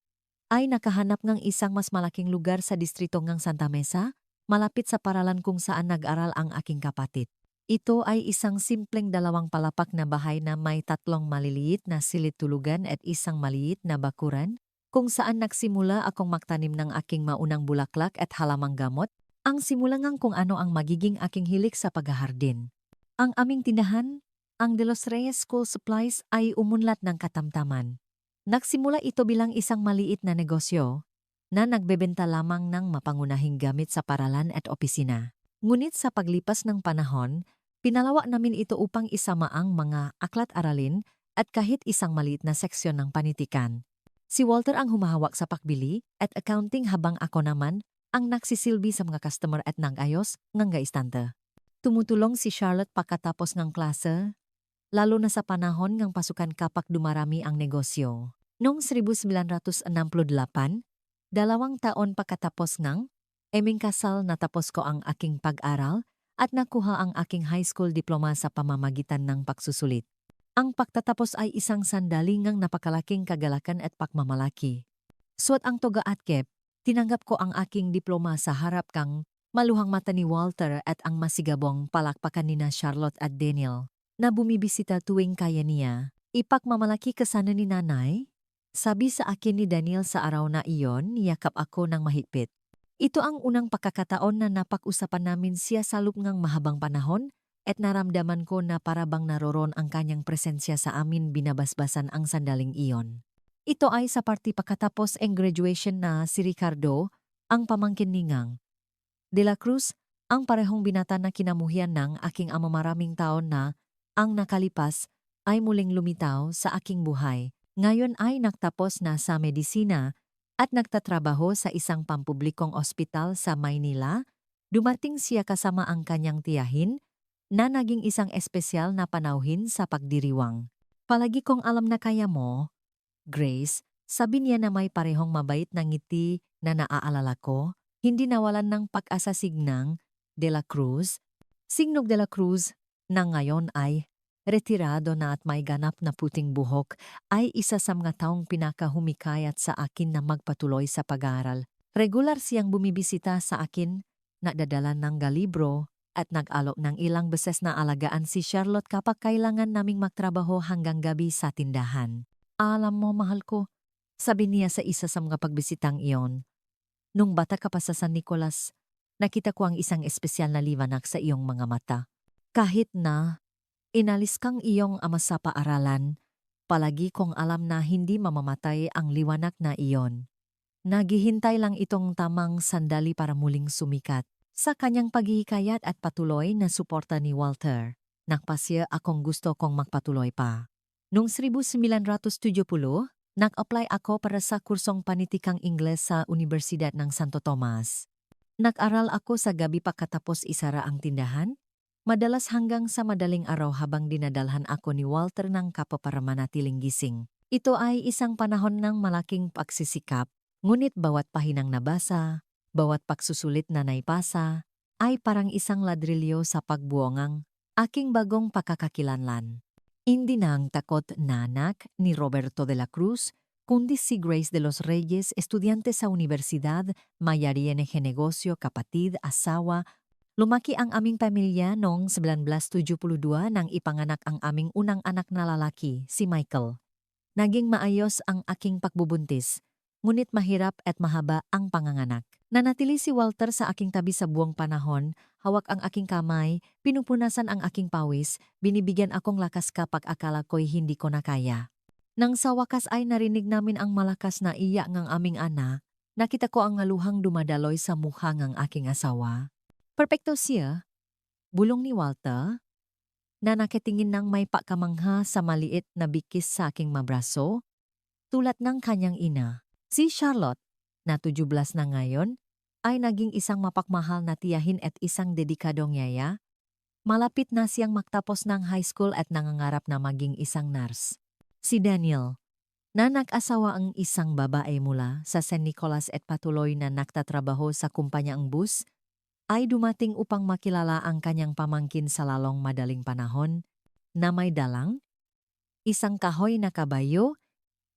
S1: ay nakahanap ng isang mas malaking lugar sa distrito ng Santa Mesa, malapit sa paralan kung saan nag-aral ang aking kapatid. Ito ay isang simpleng 2 palapak na bahay na may 3 maliliit na silid-tulugan at isang maliit na bakuran, kung saan nagsimula akong magtanim ng aking maunang bulaklak at halamang gamot, ang simulangang kung ano ang magiging aking hilig sa paghahardin. Ang aming tindahan, ang De Los Reyes School Supplies, ay umunlad ng katamtaman. Nagsimula ito bilang isang maliit na negosyo na nagbebenta lamang ng mapangunahing gamit sa paralan at opisina. Ngunit sa paglipas ng panahon, pinalawak namin ito upang isama ang mga aklat-aralin at kahit isang maliit na seksyon ng panitikan. Si Walter ang humahawak sa pakbili at accounting habang ako naman ang nagsisilbi sa mga customer at nag-ayos ng gaistante. Tumutulong si Charlotte pagkatapos ng klase, lalo na sa panahon ng pasukan kapag dumarami ang negosyo. Noong 1968, 2 taon pagkatapos ng aming kasal, natapos ko ang aking pag-aral at nakuha ang aking high school diploma sa pamamagitan ng pagsusulit. Ang pagtatapos ay isang sandali ngang napakalaking kagalakan at pagmamalaki. Suot ang toga at cap, tinanggap ko ang aking diploma sa harap kang maluhang mata ni Walter at ang masigabong palakpakan nina Charlotte at Daniel na bumibisita tuwing kaya niya. Ipagmamalaki ka sana ni nanay? Sabi sa akin ni Daniel sa araw na iyon, niyakap ako ng mahigpit. Ito ang unang pagkakataon na napag-usapan namin siya sa loob ng mahabang panahon at naramdaman ko na parabang naroon ang kanyang presensya sa amin binabasbasan ang sandaling iyon. Ito ay sa party pagkatapos ang graduation na si Ricardo, ang pamangkin ni Ngang De La Cruz, ang parehong binata na kinamuhian ng aking ama maraming taon na ang nakalipas, ay muling lumitaw sa aking buhay. Ngayon ay nagtapos na sa medisina at nagtatrabaho sa isang pampublikong ospital sa Maynila. Dumating siya kasama ang kanyang tiyahin na naging isang espesyal na panauhin sa pagdiriwang. Palagi kong alam na kaya mo, Grace, sabi niya na may parehong mabait na ngiti na naaalala ko. Hindi nawalan ng pag-asa Signang De La Cruz. Signog De La Cruz, na ngayon ay retirado na at may ganap na puting buhok, ay isa sa mga taong pinakahumikayat sa akin na magpatuloy sa pag-aaral. Regular siyang bumibisita sa akin, nadadala ng galibro, at nag-alok ng ilang beses na alagaan si Charlotte kapag kailangan naming magtrabaho hanggang gabi sa tindahan. Alam mo, mahal ko, sabi niya sa isa sa mga pagbisitang iyon, nung bata ka pa sa San Nicolas, nakita ko ang isang espesyal na liwanag sa iyong mga mata. Kahit na inalis kang iyong ama sa paaralan, palagi kong alam na hindi mamamatay ang liwanag na iyon. Naghihintay lang itong tamang sandali para muling sumikat. Sa kanyang paghihikayat at patuloy na suporta ni Walter, nagpasya akong gusto kong magpatuloy pa. Noong 1970, nag-apply ako para sa kursong panitikang Ingles sa Universidad ng Santo Tomas. Nag-aral ako sa gabi pagkatapos isara ang tindahan, madalas hanggang sa madaling araw habang dinadalhan ako ni Walter ng kape para manatiling gising. Ito ay isang panahon ng malaking pagsisikap, ngunit bawat pahinang nabasa, bawat pagsusulit na naipasa, ay parang isang ladrilyo sa pagbuongang aking bagong pagkakakilanlan. Hindi na ang takot na anak ni Roberto de la Cruz, kundi si Grace de los Reyes, estudyante sa universidad, may-ari ng negosyo, kapatid, asawa. Lumaki ang aming pamilya noong 1972 nang ipanganak ang aming unang anak na lalaki, si Michael. Naging maayos ang aking pagbubuntis, ngunit mahirap at mahaba ang panganganak. Nanatili si Walter sa aking tabi sa buong panahon, hawak ang aking kamay, pinupunasan ang aking pawis, binibigyan akong lakas kapag akala ko'y hindi ko na kaya. Nang sa wakas ay narinig namin ang malakas na iyak ng aming anak, nakita ko ang ngaluhang dumadaloy sa mukha ng aking asawa. Perpekto siya, bulong ni Walter, na nakitingin ng may pakamangha sa maliit na bikis sa aking mabraso, tulad ng kanyang ina. Si Charlotte, na 17 na ngayon, ay naging isang mapakmahal na tiyahin at isang dedikadong yaya. Malapit na siyang magtapos ng high school at nangangarap na maging isang nurse. Si Daniel, na nag-asawa ang isang babae mula sa San Nicolas at patuloy na nagtatrabaho sa kumpanyang bus, ay dumating upang makilala ang kanyang pamangkin sa lalong madaling panahon, na may dalang, isang kahoy na kabayo,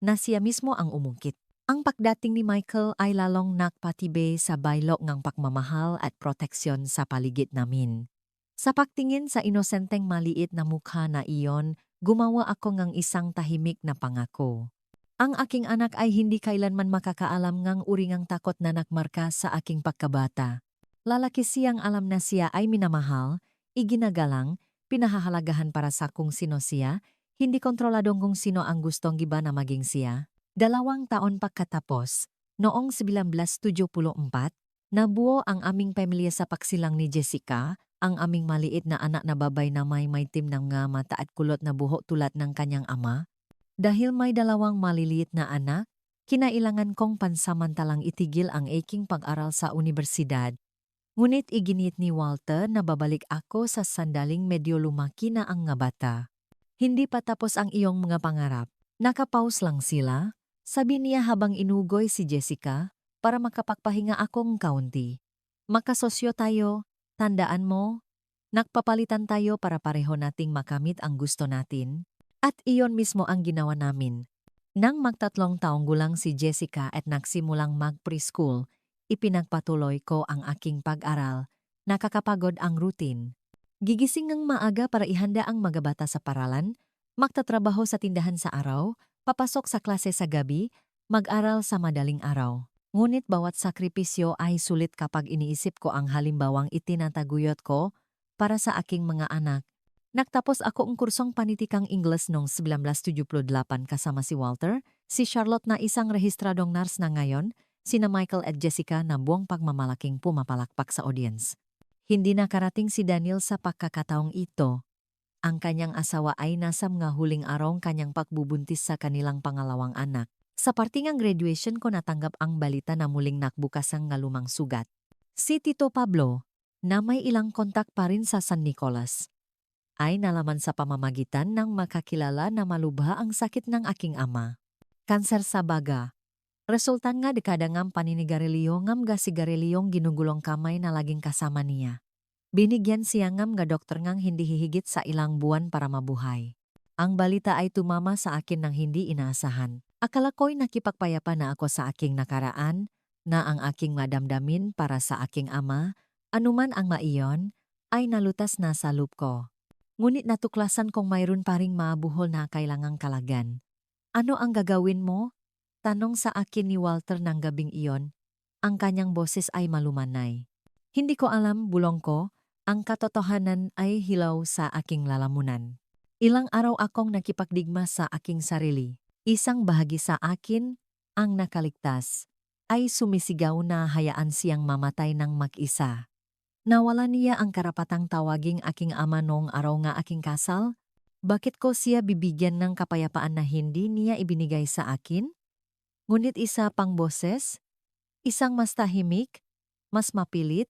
S1: na siya mismo ang umungkit. Ang pagdating ni Michael ay lalong nakpatibay sa baylok ng pagmamahal at proteksyon sa paligid namin. Sa pagtingin sa inosenteng maliit na mukha na iyon, gumawa ako ng isang tahimik na pangako. Ang aking anak ay hindi kailanman makakaalam ng uringang takot na nakmarka sa aking pagkabata. Lalaki siyang alam na siya ay minamahal, iginagalang, pinahahalagahan para sa kung sino siya, hindi kontroladong kung sino ang gustong giba na maging siya. 2 taon pagkatapos, noong 1974, nabuo ang aming pamilya sa paksilang ni Jessica, ang aming maliit na anak na babay na may maitim ng nga mata at kulot na buhok tulad ng kanyang ama. Dahil may 2 maliliit na anak, kinailangan kong pansamantalang itigil ang aking pag-aral sa universidad. Ngunit iginit ni Walter na babalik ako sa sandaling medyo lumaki na ang nga bata. Hindi pa tapos ang iyong mga pangarap. Nakapause lang sila, sabi niya habang inugoy si Jessica, para makapagpahinga akong kaunti. Makasosyo tayo, tandaan mo, nagpapalitan tayo para pareho nating makamit ang gusto natin. At iyon mismo ang ginawa namin. Nang mag-3 taong gulang si Jessica at nagsimulang mag-preschool, ipinagpatuloy ko ang aking pag-aral. Nakakapagod ang routine. Gigising ng maaga para ihanda ang mga bata sa paralan, magtatrabaho sa tindahan sa araw, papasok sa klase sa gabi, mag-aral sa madaling araw. Ngunit bawat sakripisyo ay sulit kapag iniisip ko ang halimbawang itinataguyod ko para sa aking mga anak. Nagtapos ako ang kursong panitikang Ingles noong 1978 kasama si Walter, si Charlotte na isang rehistradong nurse na ngayon, sina Michael at Jessica na buong pagmamalaking pumapalakpak sa audience. Hindi nakarating si Daniel sa pagkakataong ito. Ang kanyang asawa ay nasa mga huling araw kanyang pagbubuntis sa kanilang pangalawang anak. Sa partingang graduation ko natanggap ang balita na muling nakbukas ang ngalumang sugat. Si Tito Pablo, na may ilang kontak pa rin sa San Nicolas, ay nalaman sa pamamagitan ng makakilala na malubha ang sakit ng aking ama. Kanser sa baga. Resulta nga dekada ngam paninigarilyo ngam ga sigarilyong ginugulong kamay na laging kasama niya. Binigyan siya ngam ga doktor ngang hindi hihigit sa ilang buwan para mabuhay. Ang balita ay tumama sa akin ng hindi inaasahan. Akala ko'y nakipagpayapa na ako sa aking nakaraan, na ang aking madamdamin para sa aking ama, anuman ang maiyon, ay nalutas na sa loop ko. Ngunit natuklasan kong mayroon pa ring mabuhol na kailangang kalagan. Ano ang gagawin mo? Tanong sa akin ni Walter ng gabing iyon. Ang kanyang boses ay malumanay. Hindi ko alam, bulong ko, ang katotohanan ay hilaw sa aking lalamunan. Ilang araw akong nakipagdigma sa aking sarili. Isang bahagi sa akin, ang nakaligtas, ay sumisigaw na hayaan siyang mamatay ng mag-isa. Nawala niya ang karapatang tawaging aking ama noong araw nga aking kasal? Bakit ko siya bibigyan ng kapayapaan na hindi niya ibinigay sa akin? Ngunit isa pang boses, isang mas tahimik, mas mapilit,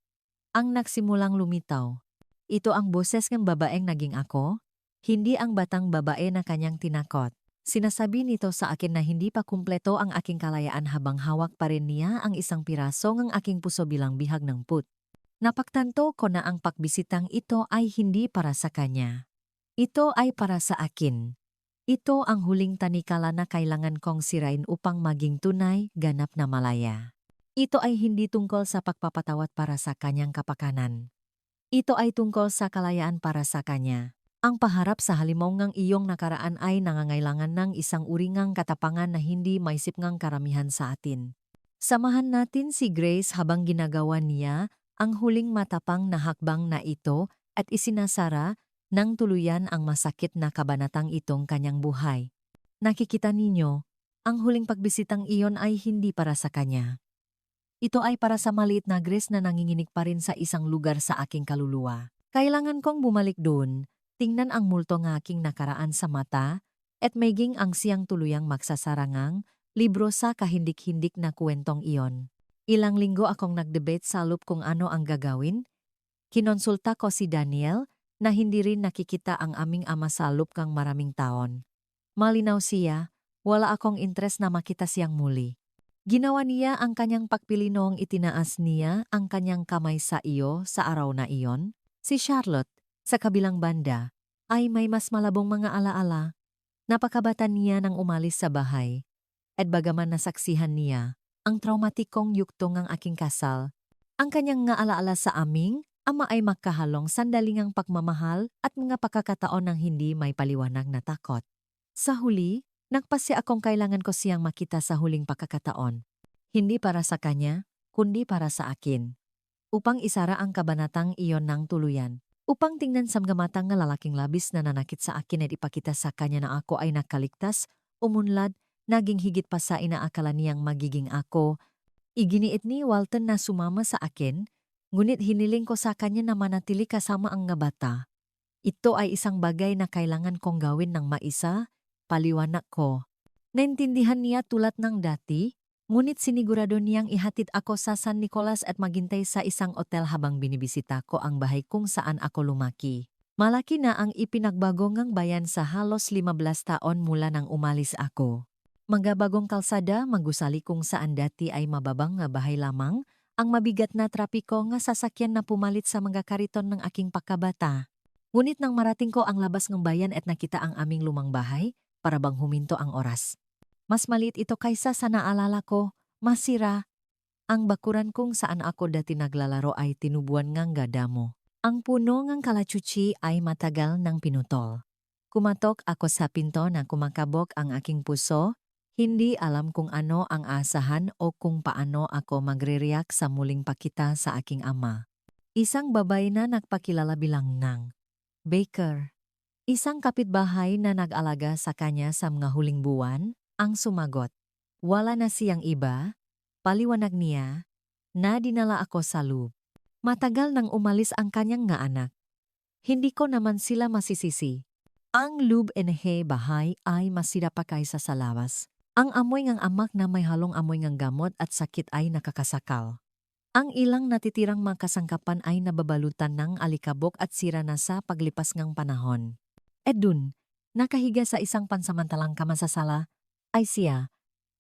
S1: ang nagsimulang lumitaw. Ito ang boses ng babaeng naging ako, hindi ang batang babae na kanyang tinakot. Sinasabi nito sa akin na hindi pa kumpleto ang aking kalayaan habang hawak pa rin niya ang isang piraso ng aking puso bilang bihag ng put. Napagtanto ko na ang pagbisitang ito ay hindi para sa kanya. Ito ay para sa akin. Ito ang huling tanikala na kailangan kong sirain upang maging tunay, ganap na malaya. Ito ay hindi tungkol sa pagpapatawad para sa kanyang kapakanan. Ito ay tungkol sa kalayaan para sa kanya. Ang paharap sa halimaw ngang iyong nakaraan ay nangangailangan ng isang uri ngang katapangan na hindi maisip ngang karamihan sa atin. Samahan natin si Grace habang ginagawa niya ang huling matapang na hakbang na ito at isinasara nang tuluyan ang masakit na kabanatang itong kanyang buhay. Nakikita ninyo, ang huling pagbisitang iyon ay hindi para sa kanya. Ito ay para sa maliit na Grace na nanginginig pa rin sa isang lugar sa aking kaluluwa. Kailangan kong bumalik doon, tingnan ang multo ng aking nakaraan sa mata, at maging ang siyang tuluyang magsasarangang libro sa kahindik-hindik na kwentong iyon. Ilang linggo akong nag-debate sa loop kung ano ang gagawin. Kinonsulta ko si Daniel, na hindi rin nakikita ang aming ama sa loob kang maraming taon. Malinaw siya, wala akong interes na makita siyang muli. Ginawa niya ang kanyang pagpili noong itinaas niya ang kanyang kamay sa iyo sa araw na iyon. Si Charlotte, sa kabilang banda, ay may mas malabong mga alaala. Napakabata niya nang umalis sa bahay. At bagaman nasaksihan niya, ang traumatikong yuktong ang aking kasal, ang kanyang nga alaala sa aming ama ay makahalong sandalingang pagmamahal at mga pagkakataon ng hindi may paliwanag na takot. Sa huli, nagpasya akong kailangan ko siyang makita sa huling pagkakataon. Hindi para sa kanya, kundi para sa akin. Upang isara ang kabanatang iyon ng tuluyan. Upang tingnan sa mga matang nga lalaking labis na nanakit sa akin at ipakita sa kanya na ako ay nakaligtas, umunlad, naging higit pa sa inaakala niyang magiging ako. Iginiit ni Walton na sumama sa akin, ngunit hiniling ko sa kanya na manatili kasama ang nga bata. Ito ay isang bagay na kailangan kong gawin ng maisa, paliwanag ko. Naintindihan niya tulad ng dati, ngunit sinigurado niyang ihatid ako sa San Nicolas at maghintay sa isang otel habang binibisita ko ang bahay kung saan ako lumaki. Malaki na ang ipinagbago ngang bayan sa halos 15 taon mula nang umalis ako. Mga bagong kalsada magusali kung saan dati ay mababang nga bahay lamang, ang mabigat na trapiko nga sasakyan na pumalit sa mga kariton ng aking pakabata. Ngunit nang marating ko ang labas ng bayan at nakita ang aming lumang bahay, para bang huminto ang oras. Mas maliit ito kaysa sa naalala ko, masira. Ang bakuran kung saan ako dati naglalaro ay tinubuan ngang gadamo. Ang puno ngang kalachuchi ay matagal nang pinutol. Kumatok ako sa pinto na kumakabok ang aking puso. Hindi alam kung ano ang asahan o kung paano ako magre-react sa muling pakita sa aking ama. Isang babae na nagpakilala bilang Nang Baker. Isang kapitbahay na nag-alaga sa kanya sa mga huling buwan, ang sumagot. Wala na siyang iba, paliwanag niya, na dinala ako sa loob. Matagal nang umalis ang kanyang nga anak. Hindi ko naman sila masisisi. Ang loob enehe bahay ay masira pa kaysa sa lawas. Ang amoy ngang amak na may halong amoy ngang gamot at sakit ay nakakasakal. Ang ilang natitirang mga kasangkapan ay nababalutan ng alikabok at sira na sa paglipas ngang panahon. Edun, nakahiga sa isang pansamantalang kama sa sala, ay siya.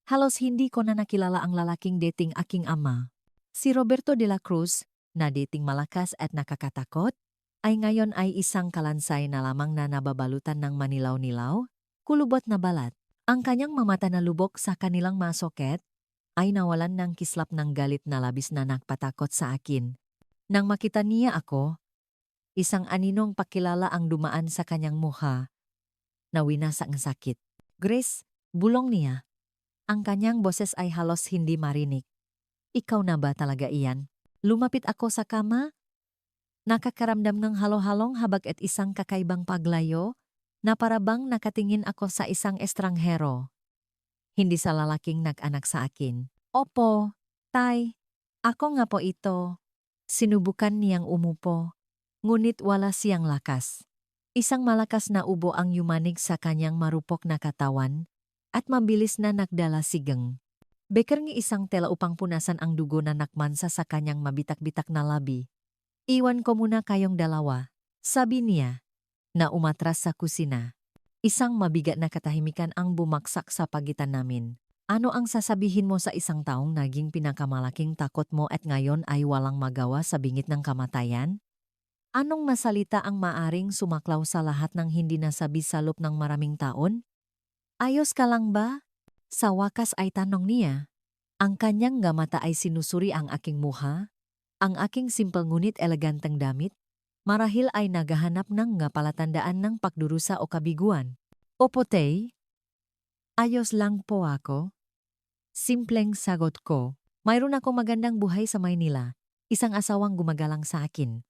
S1: Halos hindi ko na nakilala ang lalaking dating aking ama. Si Roberto de la Cruz, na dating malakas at nakakatakot, ay ngayon ay isang kalansay na lamang na nababalutan ng manilaw-nilaw, kulubot na balat. Ang kanyang mamata na lubok sa kanilang masoket ay nawalan ng kislap ng galit na labis na nagpatakot sa akin. Nang makita niya ako, isang aninong pakilala ang dumaan sa kanyang mukha, na winasa ang sakit. Grace, bulong niya. Ang kanyang boses ay halos hindi marinig. Ikaw na ba talaga iyan? Lumapit ako sa kama. Nakakaramdam ng halo-halong habag at isang kakaibang paglayo, na parabang nakatingin ako sa isang estranghero. Hindi sa lalaking nag-anak sa akin. Opo, tay, ako nga po ito. Sinubukan niyang umupo, ngunit wala siyang lakas. Isang malakas na ubo ang yumanig sa kanyang marupok na katawan, at mabilis na nagdala sigang. Beker ng isang tela upang punasan ang dugo na nakmansa sa kanyang mabitak-bitak na labi. Iwan ko muna kayong dalawa, sabi niya, na umatras sa kusina. Isang mabigat na katahimikan ang bumaksak sa pagitan namin. Ano ang sasabihin mo sa isang taong naging pinakamalaking takot mo at ngayon ay walang magawa sa bingit ng kamatayan? Anong masalita ang maaring sumaklaw sa lahat ng hindi nasabi sa loob ng maraming taon? Ayos ka lang ba? Sa wakas ay tanong niya. Ang kanyang nga mata ay sinusuri ang aking muha, ang aking simple ngunit eleganteng damit, marahil ay naghahanap ng nga palatandaan ng pagdurusa o kabiguan. O potay, ayos lang po ako. Simpleng sagot ko. Mayroon akong magandang buhay sa Maynila, isang asawang gumagalang sa akin,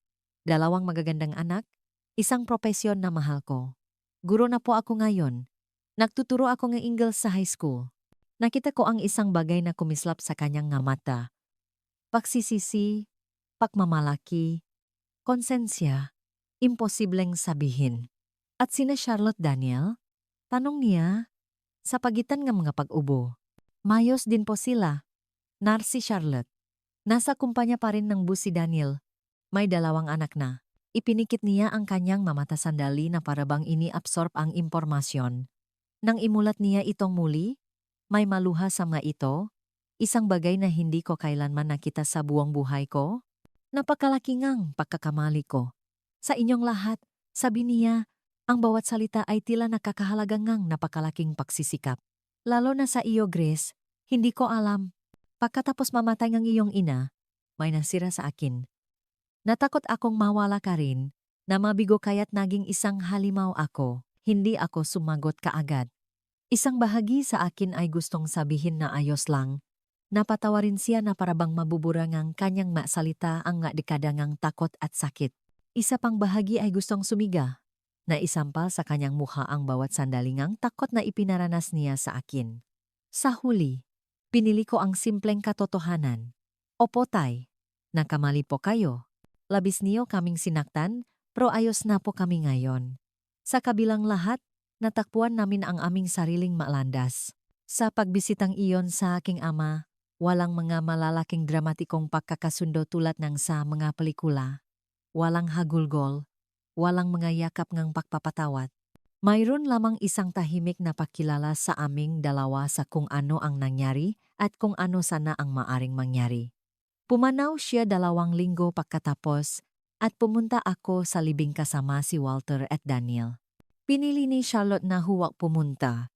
S1: dalawang magagandang anak, isang propesyon na mahal ko. Guro na po ako ngayon. Nagtuturo ako ng English sa high school. Nakita ko ang isang bagay na kumislap sa kanyang nga mata. Pagsisisi, pagmamalaki, konsensya, imposibleng sabihin. At sina Charlotte Daniel? Tanong niya, sa pagitan ng mga pag-ubo. Mayos din po sila. Si Charlotte. Nasa kumpanya pa rin ng bus si Daniel. May dalawang anak na. Ipinikit niya ang kanyang mamata sandali na parabang ini-absorb ang impormasyon. Nang imulat niya itong muli, may maluha sa mga ito, isang bagay na hindi ko kailanman nakita sa buong buhay ko. Napakalaki ngang pagkakamali ko. Sa inyong lahat, sabi niya, ang bawat salita ay tila nakakahalaga ngang napakalaking pagsisikap. Lalo na sa iyo, Grace, hindi ko alam. Pagkatapos mamatay ng iyong ina, may nasira sa akin. Natakot akong mawala ka rin, na mabigo kaya't naging isang halimaw ako. Hindi ako sumagot kaagad. Isang bahagi sa akin ay gustong sabihin na ayos lang. Napatawarin siya na parabang mabubura ngang kanyang masalita ang nga dekada ngang takot at sakit. Isa pang bahagi ay gustong sumiga, na isampal sa kanyang mukha ang bawat sandali ngang takot na ipinaranas niya sa akin. Sa huli, pinili ko ang simpleng katotohanan. Opo tay, nakamali po kayo. Labis niyo kaming sinaktan, pero ayos na po kami ngayon. Sa kabilang lahat, natakpuan namin ang aming sariling malandas. Sa pagbisitang iyon sa aking ama, walang mga malalaking dramatikong pagkakasundo tulad ng sa mga pelikula. Walang hagulgol, walang mga yakap ngang pagpapatawad. Mayroon lamang isang tahimik na pakilala sa aming dalawa sa kung ano ang nangyari at kung ano sana ang maaring mangyari. Pumanaw siya 2 linggo pagkatapos at pumunta ako sa libing kasama si Walter at Daniel. Pinili ni Charlotte na huwag pumunta.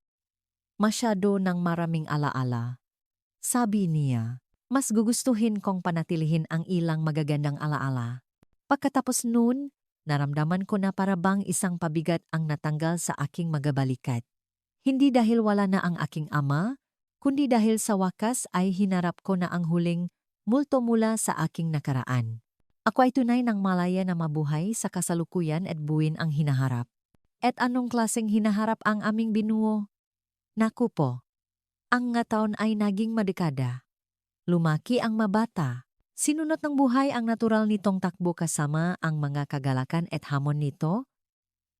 S1: Masyado ng maraming alaala. Sabi niya, mas gugustuhin kong panatilihin ang ilang magagandang alaala. Pagkatapos noon, naramdaman ko na parabang isang pabigat ang natanggal sa aking magabalikat. Hindi dahil wala na ang aking ama, kundi dahil sa wakas ay hinarap ko na ang huling multo mula sa aking nakaraan. Ako ay tunay ng malaya na mabuhay sa kasalukuyan at buwin ang hinaharap. At anong klaseng hinaharap ang aming binuo? Naku po, ang nga taon ay naging madekada. Lumaki ang mabata. Sinunot ng buhay ang natural nitong takbo kasama ang mga kagalakan at hamon nito.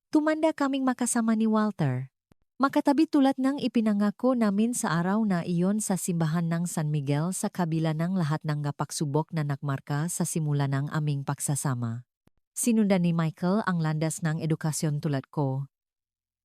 S1: Tumanda kaming makasama ni Walter. Makatabi tulad ng ipinangako namin sa araw na iyon sa simbahan ng San Miguel sa kabila ng lahat ng pagsubok na nagmarka sa simula ng aming pagsasama. Sinundan ni Michael ang landas ng edukasyon tulad ko.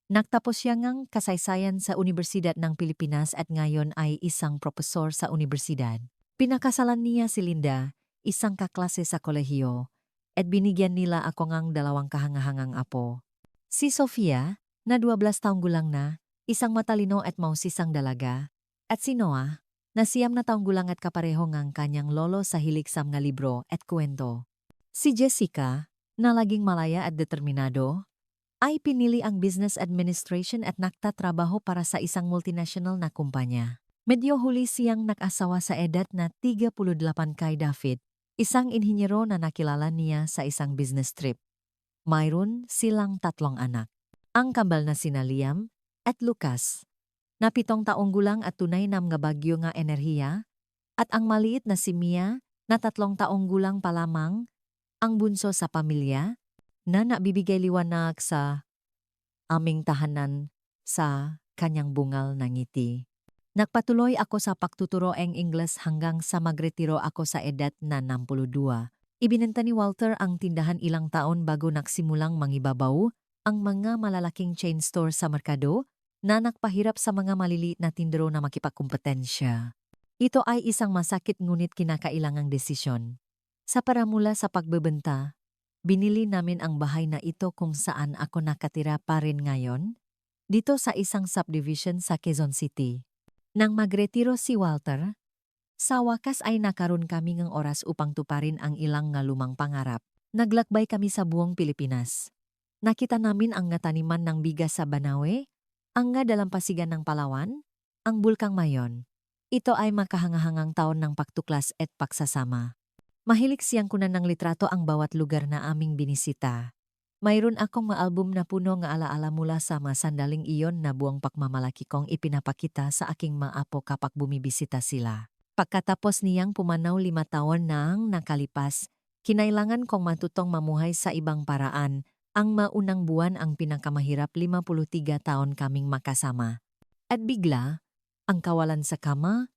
S1: Nagtapos siya ngang kasaysayan sa Universidad ng Pilipinas at ngayon ay isang propesor sa universidad. Pinakasalan niya si Linda, isang kaklase sa kolehiyo, at binigyan nila ako ngang 2 kahangahangang apo. Si Sofia, na 12 taong gulang na, isang matalino at mausisang dalaga, at si Noah, na 9 na taong gulang at kapareho ngang kanyang lolo sa hilig sa mga libro at kwento. Si Jessica, na laging malaya at determinado, ay pinili ang business administration at nagtatrabaho para sa isang multinational na kumpanya. Medyo huli siyang nag-asawa sa edad na 38 kay David, isang inhinyero na nakilala niya sa isang business trip. Mayroon silang 3 anak. Ang kambal na sina Liam at Lucas, na 7 taong gulang at tunay na mga bagyo nga enerhiya, at ang maliit na si Mia, na 3 taong gulang pa lamang, ang bunso sa pamilya, na nabibigay liwanag sa aming tahanan sa kanyang bungal na ngiti. Nagpatuloy ako sa pagtuturo ng Ingles hanggang sa magretiro ako sa edad na 62. Ibinenta ni Walter ang tindahan ilang taon bago nagsimulang mangibabaw ang mga malalaking chain store sa merkado na nagpahirap sa mga maliliit na tindero na makipagkumpetensya. Ito ay isang masakit ngunit kinakailangang desisyon. Sa paramula sa pagbebenta, Binili namin ang bahay na ito kung saan ako nakatira pa rin ngayon, dito sa isang subdivision sa Quezon City. Nang magretiro si Walter, sa wakas ay nakaroon kami ng oras upang tuparin ang ilang nga lumang pangarap. Naglakbay kami sa buong Pilipinas. Nakita namin ang nga taniman ng bigas sa Banawe, ang nga dalampasigan ng Palawan, ang Bulkang Mayon. Ito ay makahangahangang taon ng pagtuklas at pagsasama. Mahilig siyang kunan ng litrato ang bawat lugar na aming binisita. Mayroon akong maalbum na puno nga alaala mula sa masandaling iyon na buong pagmamalaki kong ipinapakita sa aking mga apo kapag bumibisita sila. Pagkatapos niyang pumanaw 5 taon nang nakalipas, kinailangan kong matutong mamuhay sa ibang paraan. Ang maunang buwan ang pinakamahirap 53 taon kaming makasama. At bigla, ang kawalan sa kama,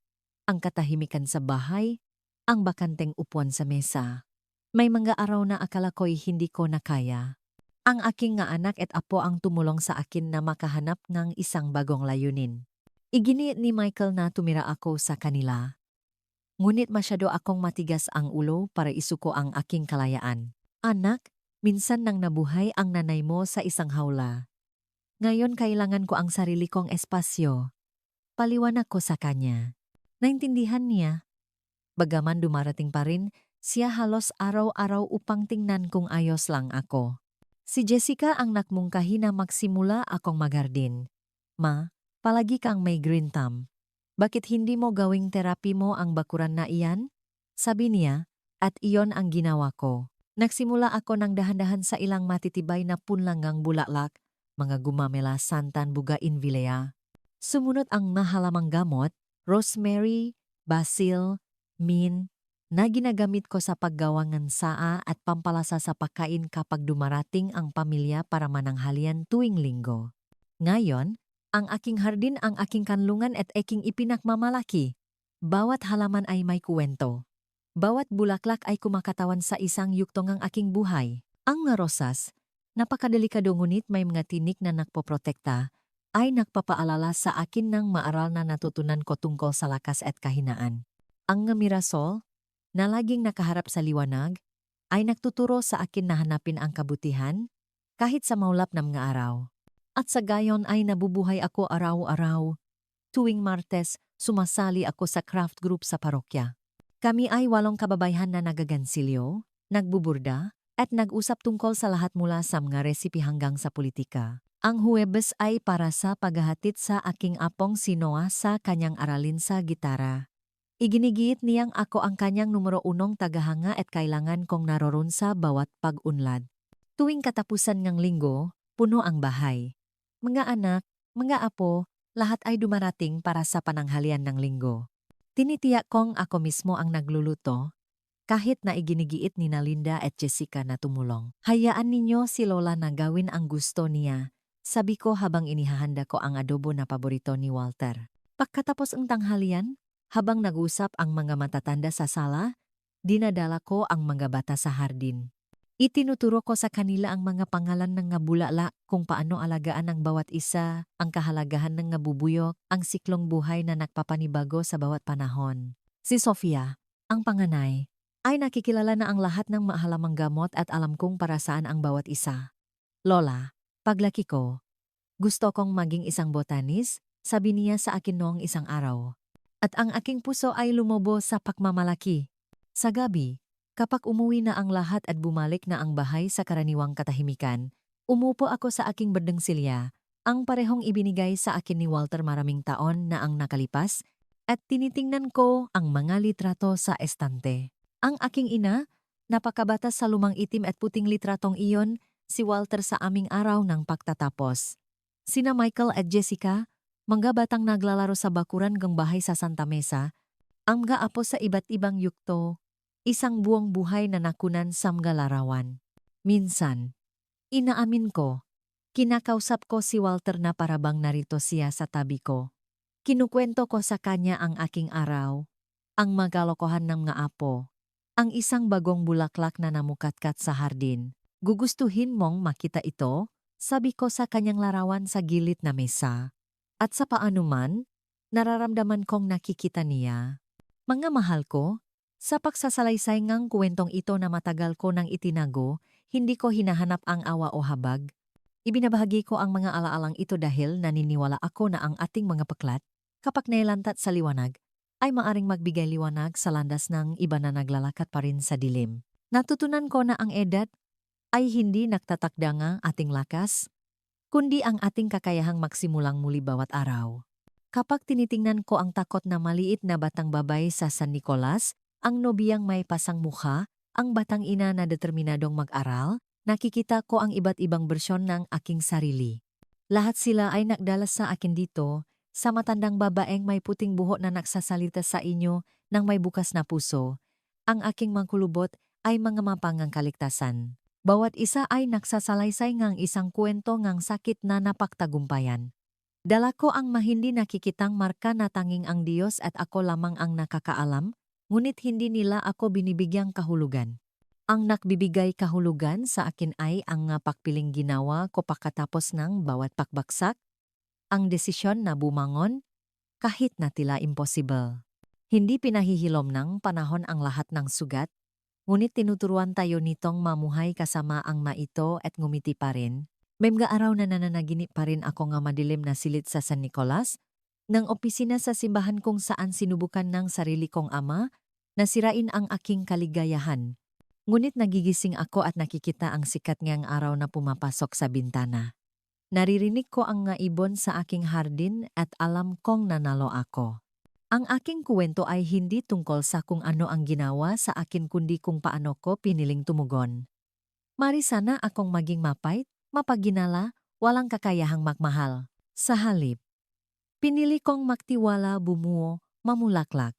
S1: ang katahimikan sa bahay, ang bakanteng upuan sa mesa. May mga araw na akala ko'y hindi ko na kaya. Ang aking nga anak at apo ang tumulong sa akin na makahanap ng isang bagong layunin. Iginiit ni Michael na tumira ako sa kanila. Ngunit masyado akong matigas ang ulo para isuko ang aking kalayaan. Anak, minsan nang nabuhay ang nanay mo sa isang hawla. Ngayon kailangan ko ang sarili kong espasyo. Paliwanag ko sa kanya. Naintindihan niya. Bagaman dumarating pa rin, siya halos araw-araw upang tingnan kung ayos lang ako. Si Jessica ang nakmungkahi na magsimula akong magardin. Ma, palagi kang may green thumb. Bakit hindi mo gawing terapi mo ang bakuran na iyan? Sabi niya, at iyon ang ginawa ko. Nagsimula ako ng dahan-dahan sa ilang matitibay na punlangang bulaklak, mga gumamela santan buga invilea. Sumunod ang mahalamang gamot, rosemary, basil, mint, na ginagamit ko sa paggawa ng saa at pampalasa sa pagkain kapag dumarating ang pamilya para mananghalian tuwing linggo. Ngayon, ang aking hardin ang aking kanlungan at aking ipinakmamalaki. Bawat halaman ay may kuwento. Bawat bulaklak ay kumakatawan sa isang yuktong ang aking buhay. Ang nga rosas, napakadelikado ngunit may mga tinik na nagpoprotekta, ay nagpapaalala sa akin ng maaral na natutunan ko tungkol sa lakas at kahinaan. Ang nga mirasol, na laging nakaharap sa liwanag, ay nagtuturo sa akin na hanapin ang kabutihan, kahit sa maulap ng mga araw. At sa gayon ay nabubuhay ako araw-araw. Tuwing Martes, sumasali ako sa craft group sa parokya. Kami ay 8 kababayhan na nagagansilyo, nagbuburda, at nag-usap tungkol sa lahat mula sa mga resipi hanggang sa politika. Ang Huwebes ay para sa paghahatid sa aking apong si Noah sa kanyang aralin sa gitara. Iginigiit niyang ako ang kanyang numero 1 tagahanga at kailangan kong naroon sa bawat pag-unlad. Tuwing katapusan ng linggo, puno ang bahay. Mga anak, mga apo, lahat ay dumarating para sa pananghalian ng linggo. Tinitiyak kong ako mismo ang nagluluto, kahit na iginigiit ni Linda at Jessica na tumulong. Hayaan ninyo si Lola na gawin ang gusto niya, sabi ko habang inihahanda ko ang adobo na paborito ni Walter. Pagkatapos ang tanghalian, habang nag-usap ang mga matatanda sa sala, dinadala ko ang mga bata sa hardin. Itinuturo ko sa kanila ang mga pangalan ng nga bulala, kung paano alagaan ang bawat isa, ang kahalagahan ng nga bubuyok, ang siklong buhay na nagpapanibago sa bawat panahon. Si Sofia, ang panganay, ay nakikilala na ang lahat ng mahalamang gamot at alam kong para saan ang bawat isa. Lola, paglaki ko, gusto kong maging isang botanis, sabi niya sa akin noong isang araw. At ang aking puso ay lumobo sa pagmamalaki. Sa gabi, kapag umuwi na ang lahat at bumalik na ang bahay sa karaniwang katahimikan, umupo ako sa aking berdeng silya, ang parehong ibinigay sa akin ni Walter maraming taon na ang nakalipas, at tinitingnan ko ang mga litrato sa estante. Ang aking ina, napakabata sa lumang itim at puting litratong iyon, si Walter sa aming araw ng pagtatapos. Sina Michael at Jessica, mga batang naglalaro sa bakuran ng bahay sa Santa Mesa, ang mga apo sa iba't ibang yukto, isang buong buhay na nakunan sa mga larawan. Minsan, inaamin ko, kinakausap ko si Walter na parabang narito siya sa tabi ko. Kinukwento ko sa kanya ang aking araw, ang magalokohan ng mga apo, ang isang bagong bulaklak na namukatkat sa hardin. Gugustuhin mong makita ito? Sabi ko sa kanyang larawan sa gilid na mesa. At sa paano man, nararamdaman kong nakikita niya. Mga mahal ko, Sa pagsasalaysay ngang kwentong ito na matagal ko nang itinago, hindi ko hinahanap ang awa o habag. Ibinabahagi ko ang mga alaalang ito dahil naniniwala ako na ang ating mga paklat, kapag nailantat sa liwanag, ay maaring magbigay liwanag sa landas ng iba na naglalakat pa rin sa dilim. Natutunan ko na ang edad ay hindi nagtatakda ng ating lakas, kundi ang ating kakayahang magsimulang muli bawat araw. Kapag tinitingnan ko ang takot na maliit na batang babay sa San Nicolas, ang nobiyang may pasang mukha, ang batang ina na determinadong mag-aral, nakikita ko ang iba't ibang bersyon ng aking sarili. Lahat sila ay nagdalas sa akin dito, sa matandang babaeng may puting buhok na nagsasalita sa inyo ng may bukas na puso. Ang aking mangkulubot ay mga mapangang kaligtasan. Bawat isa ay nagsasalaysay ngang isang kwento ngang sakit na napagtagumpayan. Dala ko ang mahindi nakikitang marka na tanging ang Diyos at ako lamang ang nakakaalam, ngunit hindi nila ako binibigyang kahulugan. Ang nagbibigay kahulugan sa akin ay ang pagpiling ginawa ko pagkatapos ng bawat pakbaksak, ang desisyon na bumangon, kahit na tila impossible. Hindi pinahihilom ng panahon ang lahat ng sugat, ngunit tinuturuan tayo nitong mamuhay kasama ang maito at ngumiti pa rin. May mga araw na nananaginip pa rin ako nga madilim na silid sa San Nicolas, ng opisina sa simbahan kung saan sinubukan ng sarili kong ama na sirain ang aking kaligayahan. Ngunit nagigising ako at nakikita ang sikat ngang araw na pumapasok sa bintana. Naririnig ko ang nga ibon sa aking hardin at alam kong nanalo ako. Ang aking kwento ay hindi tungkol sa kung ano ang ginawa sa akin kundi kung paano ko piniling tumugon. Mari sana akong maging mapait, mapaginala, walang kakayahang magmahal. Sa halip, pinili kong magtiwala, bumuo, mamulaklak.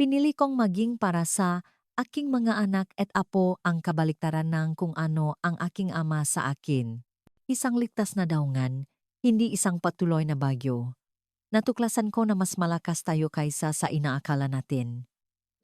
S1: Pinili kong maging para sa aking mga anak at apo ang kabaliktaran ng kung ano ang aking ama sa akin. Isang ligtas na daungan, hindi isang patuloy na bagyo. Natuklasan ko na mas malakas tayo kaysa sa inaakala natin.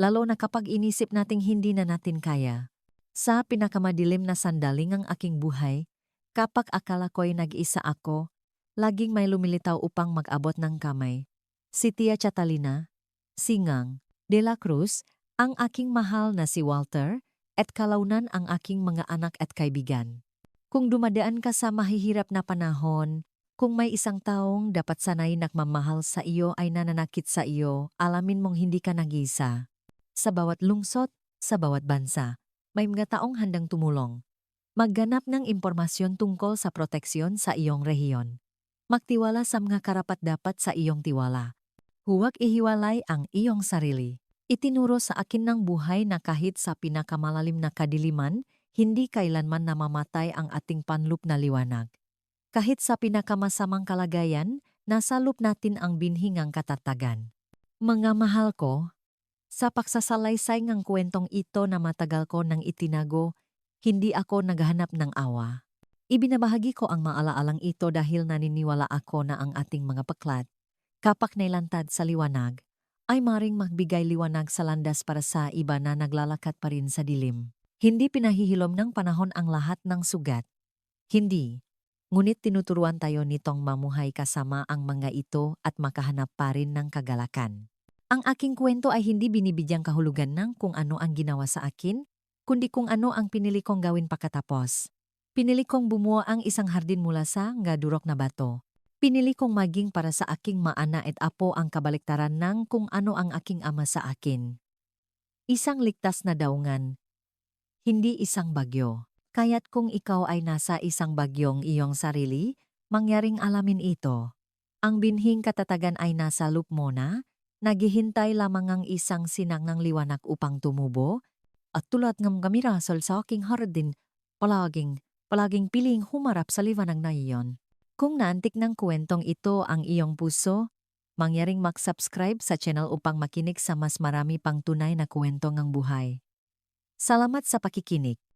S1: Lalo na kapag inisip nating hindi na natin kaya. Sa pinakamadilim na sandaling ang aking buhay, kapag akala ko'y nag-isa ako, laging may lumilitaw upang mag-abot ng kamay. Si Tia Catalina, Singang, De La Cruz, ang aking mahal na si Walter, at kalaunan ang aking mga anak at kaibigan. Kung dumadaan ka sa mahihirap na panahon, kung may isang taong dapat sanay nagmamahal sa iyo ay nananakit sa iyo, alamin mong hindi ka nag-iisa. Sa bawat lungsod, sa bawat bansa, may mga taong handang tumulong. Magganap ng impormasyon tungkol sa proteksyon sa iyong rehiyon. Magtiwala sa mga karapat-dapat sa iyong tiwala. Huwag ihiwalay ang iyong sarili. Itinuro sa akin ng buhay na kahit sa pinakamalalim na kadiliman, hindi kailanman namamatay ang ating panlup na liwanag. Kahit sa pinakamasamang kalagayan, nasa loob natin ang binhingang katatagan. Mga mahal ko, sa pagsasalaysay ng kwentong ito na matagal ko nang itinago, hindi ako naghahanap ng awa. Ibinabahagi ko ang maalaalang ito dahil naniniwala ako na ang ating mga paklat, kapag nailantad sa liwanag, ay maring magbigay liwanag sa landas para sa iba na naglalakad pa rin sa dilim. Hindi pinahihilom ng panahon ang lahat ng sugat. Hindi. Ngunit tinuturuan tayo nitong mamuhay kasama ang mga ito at makahanap pa rin ng kagalakan. Ang aking kwento ay hindi binibigyang kahulugan ng kung ano ang ginawa sa akin, kundi kung ano ang pinili kong gawin pagkatapos. Pinili kong bumuo ang isang hardin mula sa nga durok na bato. Pinili kong maging para sa aking maana at apo ang kabaliktaran ng kung ano ang aking ama sa akin. Isang ligtas na daungan, hindi isang bagyo. Kaya't kung ikaw ay nasa isang bagyong iyong sarili, mangyaring alamin ito. Ang binhing katatagan ay nasa loob mo na, naghihintay lamang ang isang sinang ng liwanag upang tumubo, at tulad ng kamirasol sa aking hardin, palaging piling humarap sa liwanag na iyon. Kung naantik ng kwentong ito ang iyong puso, mangyaring mag-subscribe sa channel upang makinig sa mas marami pang tunay na kwento ng buhay. Salamat sa pakikinig.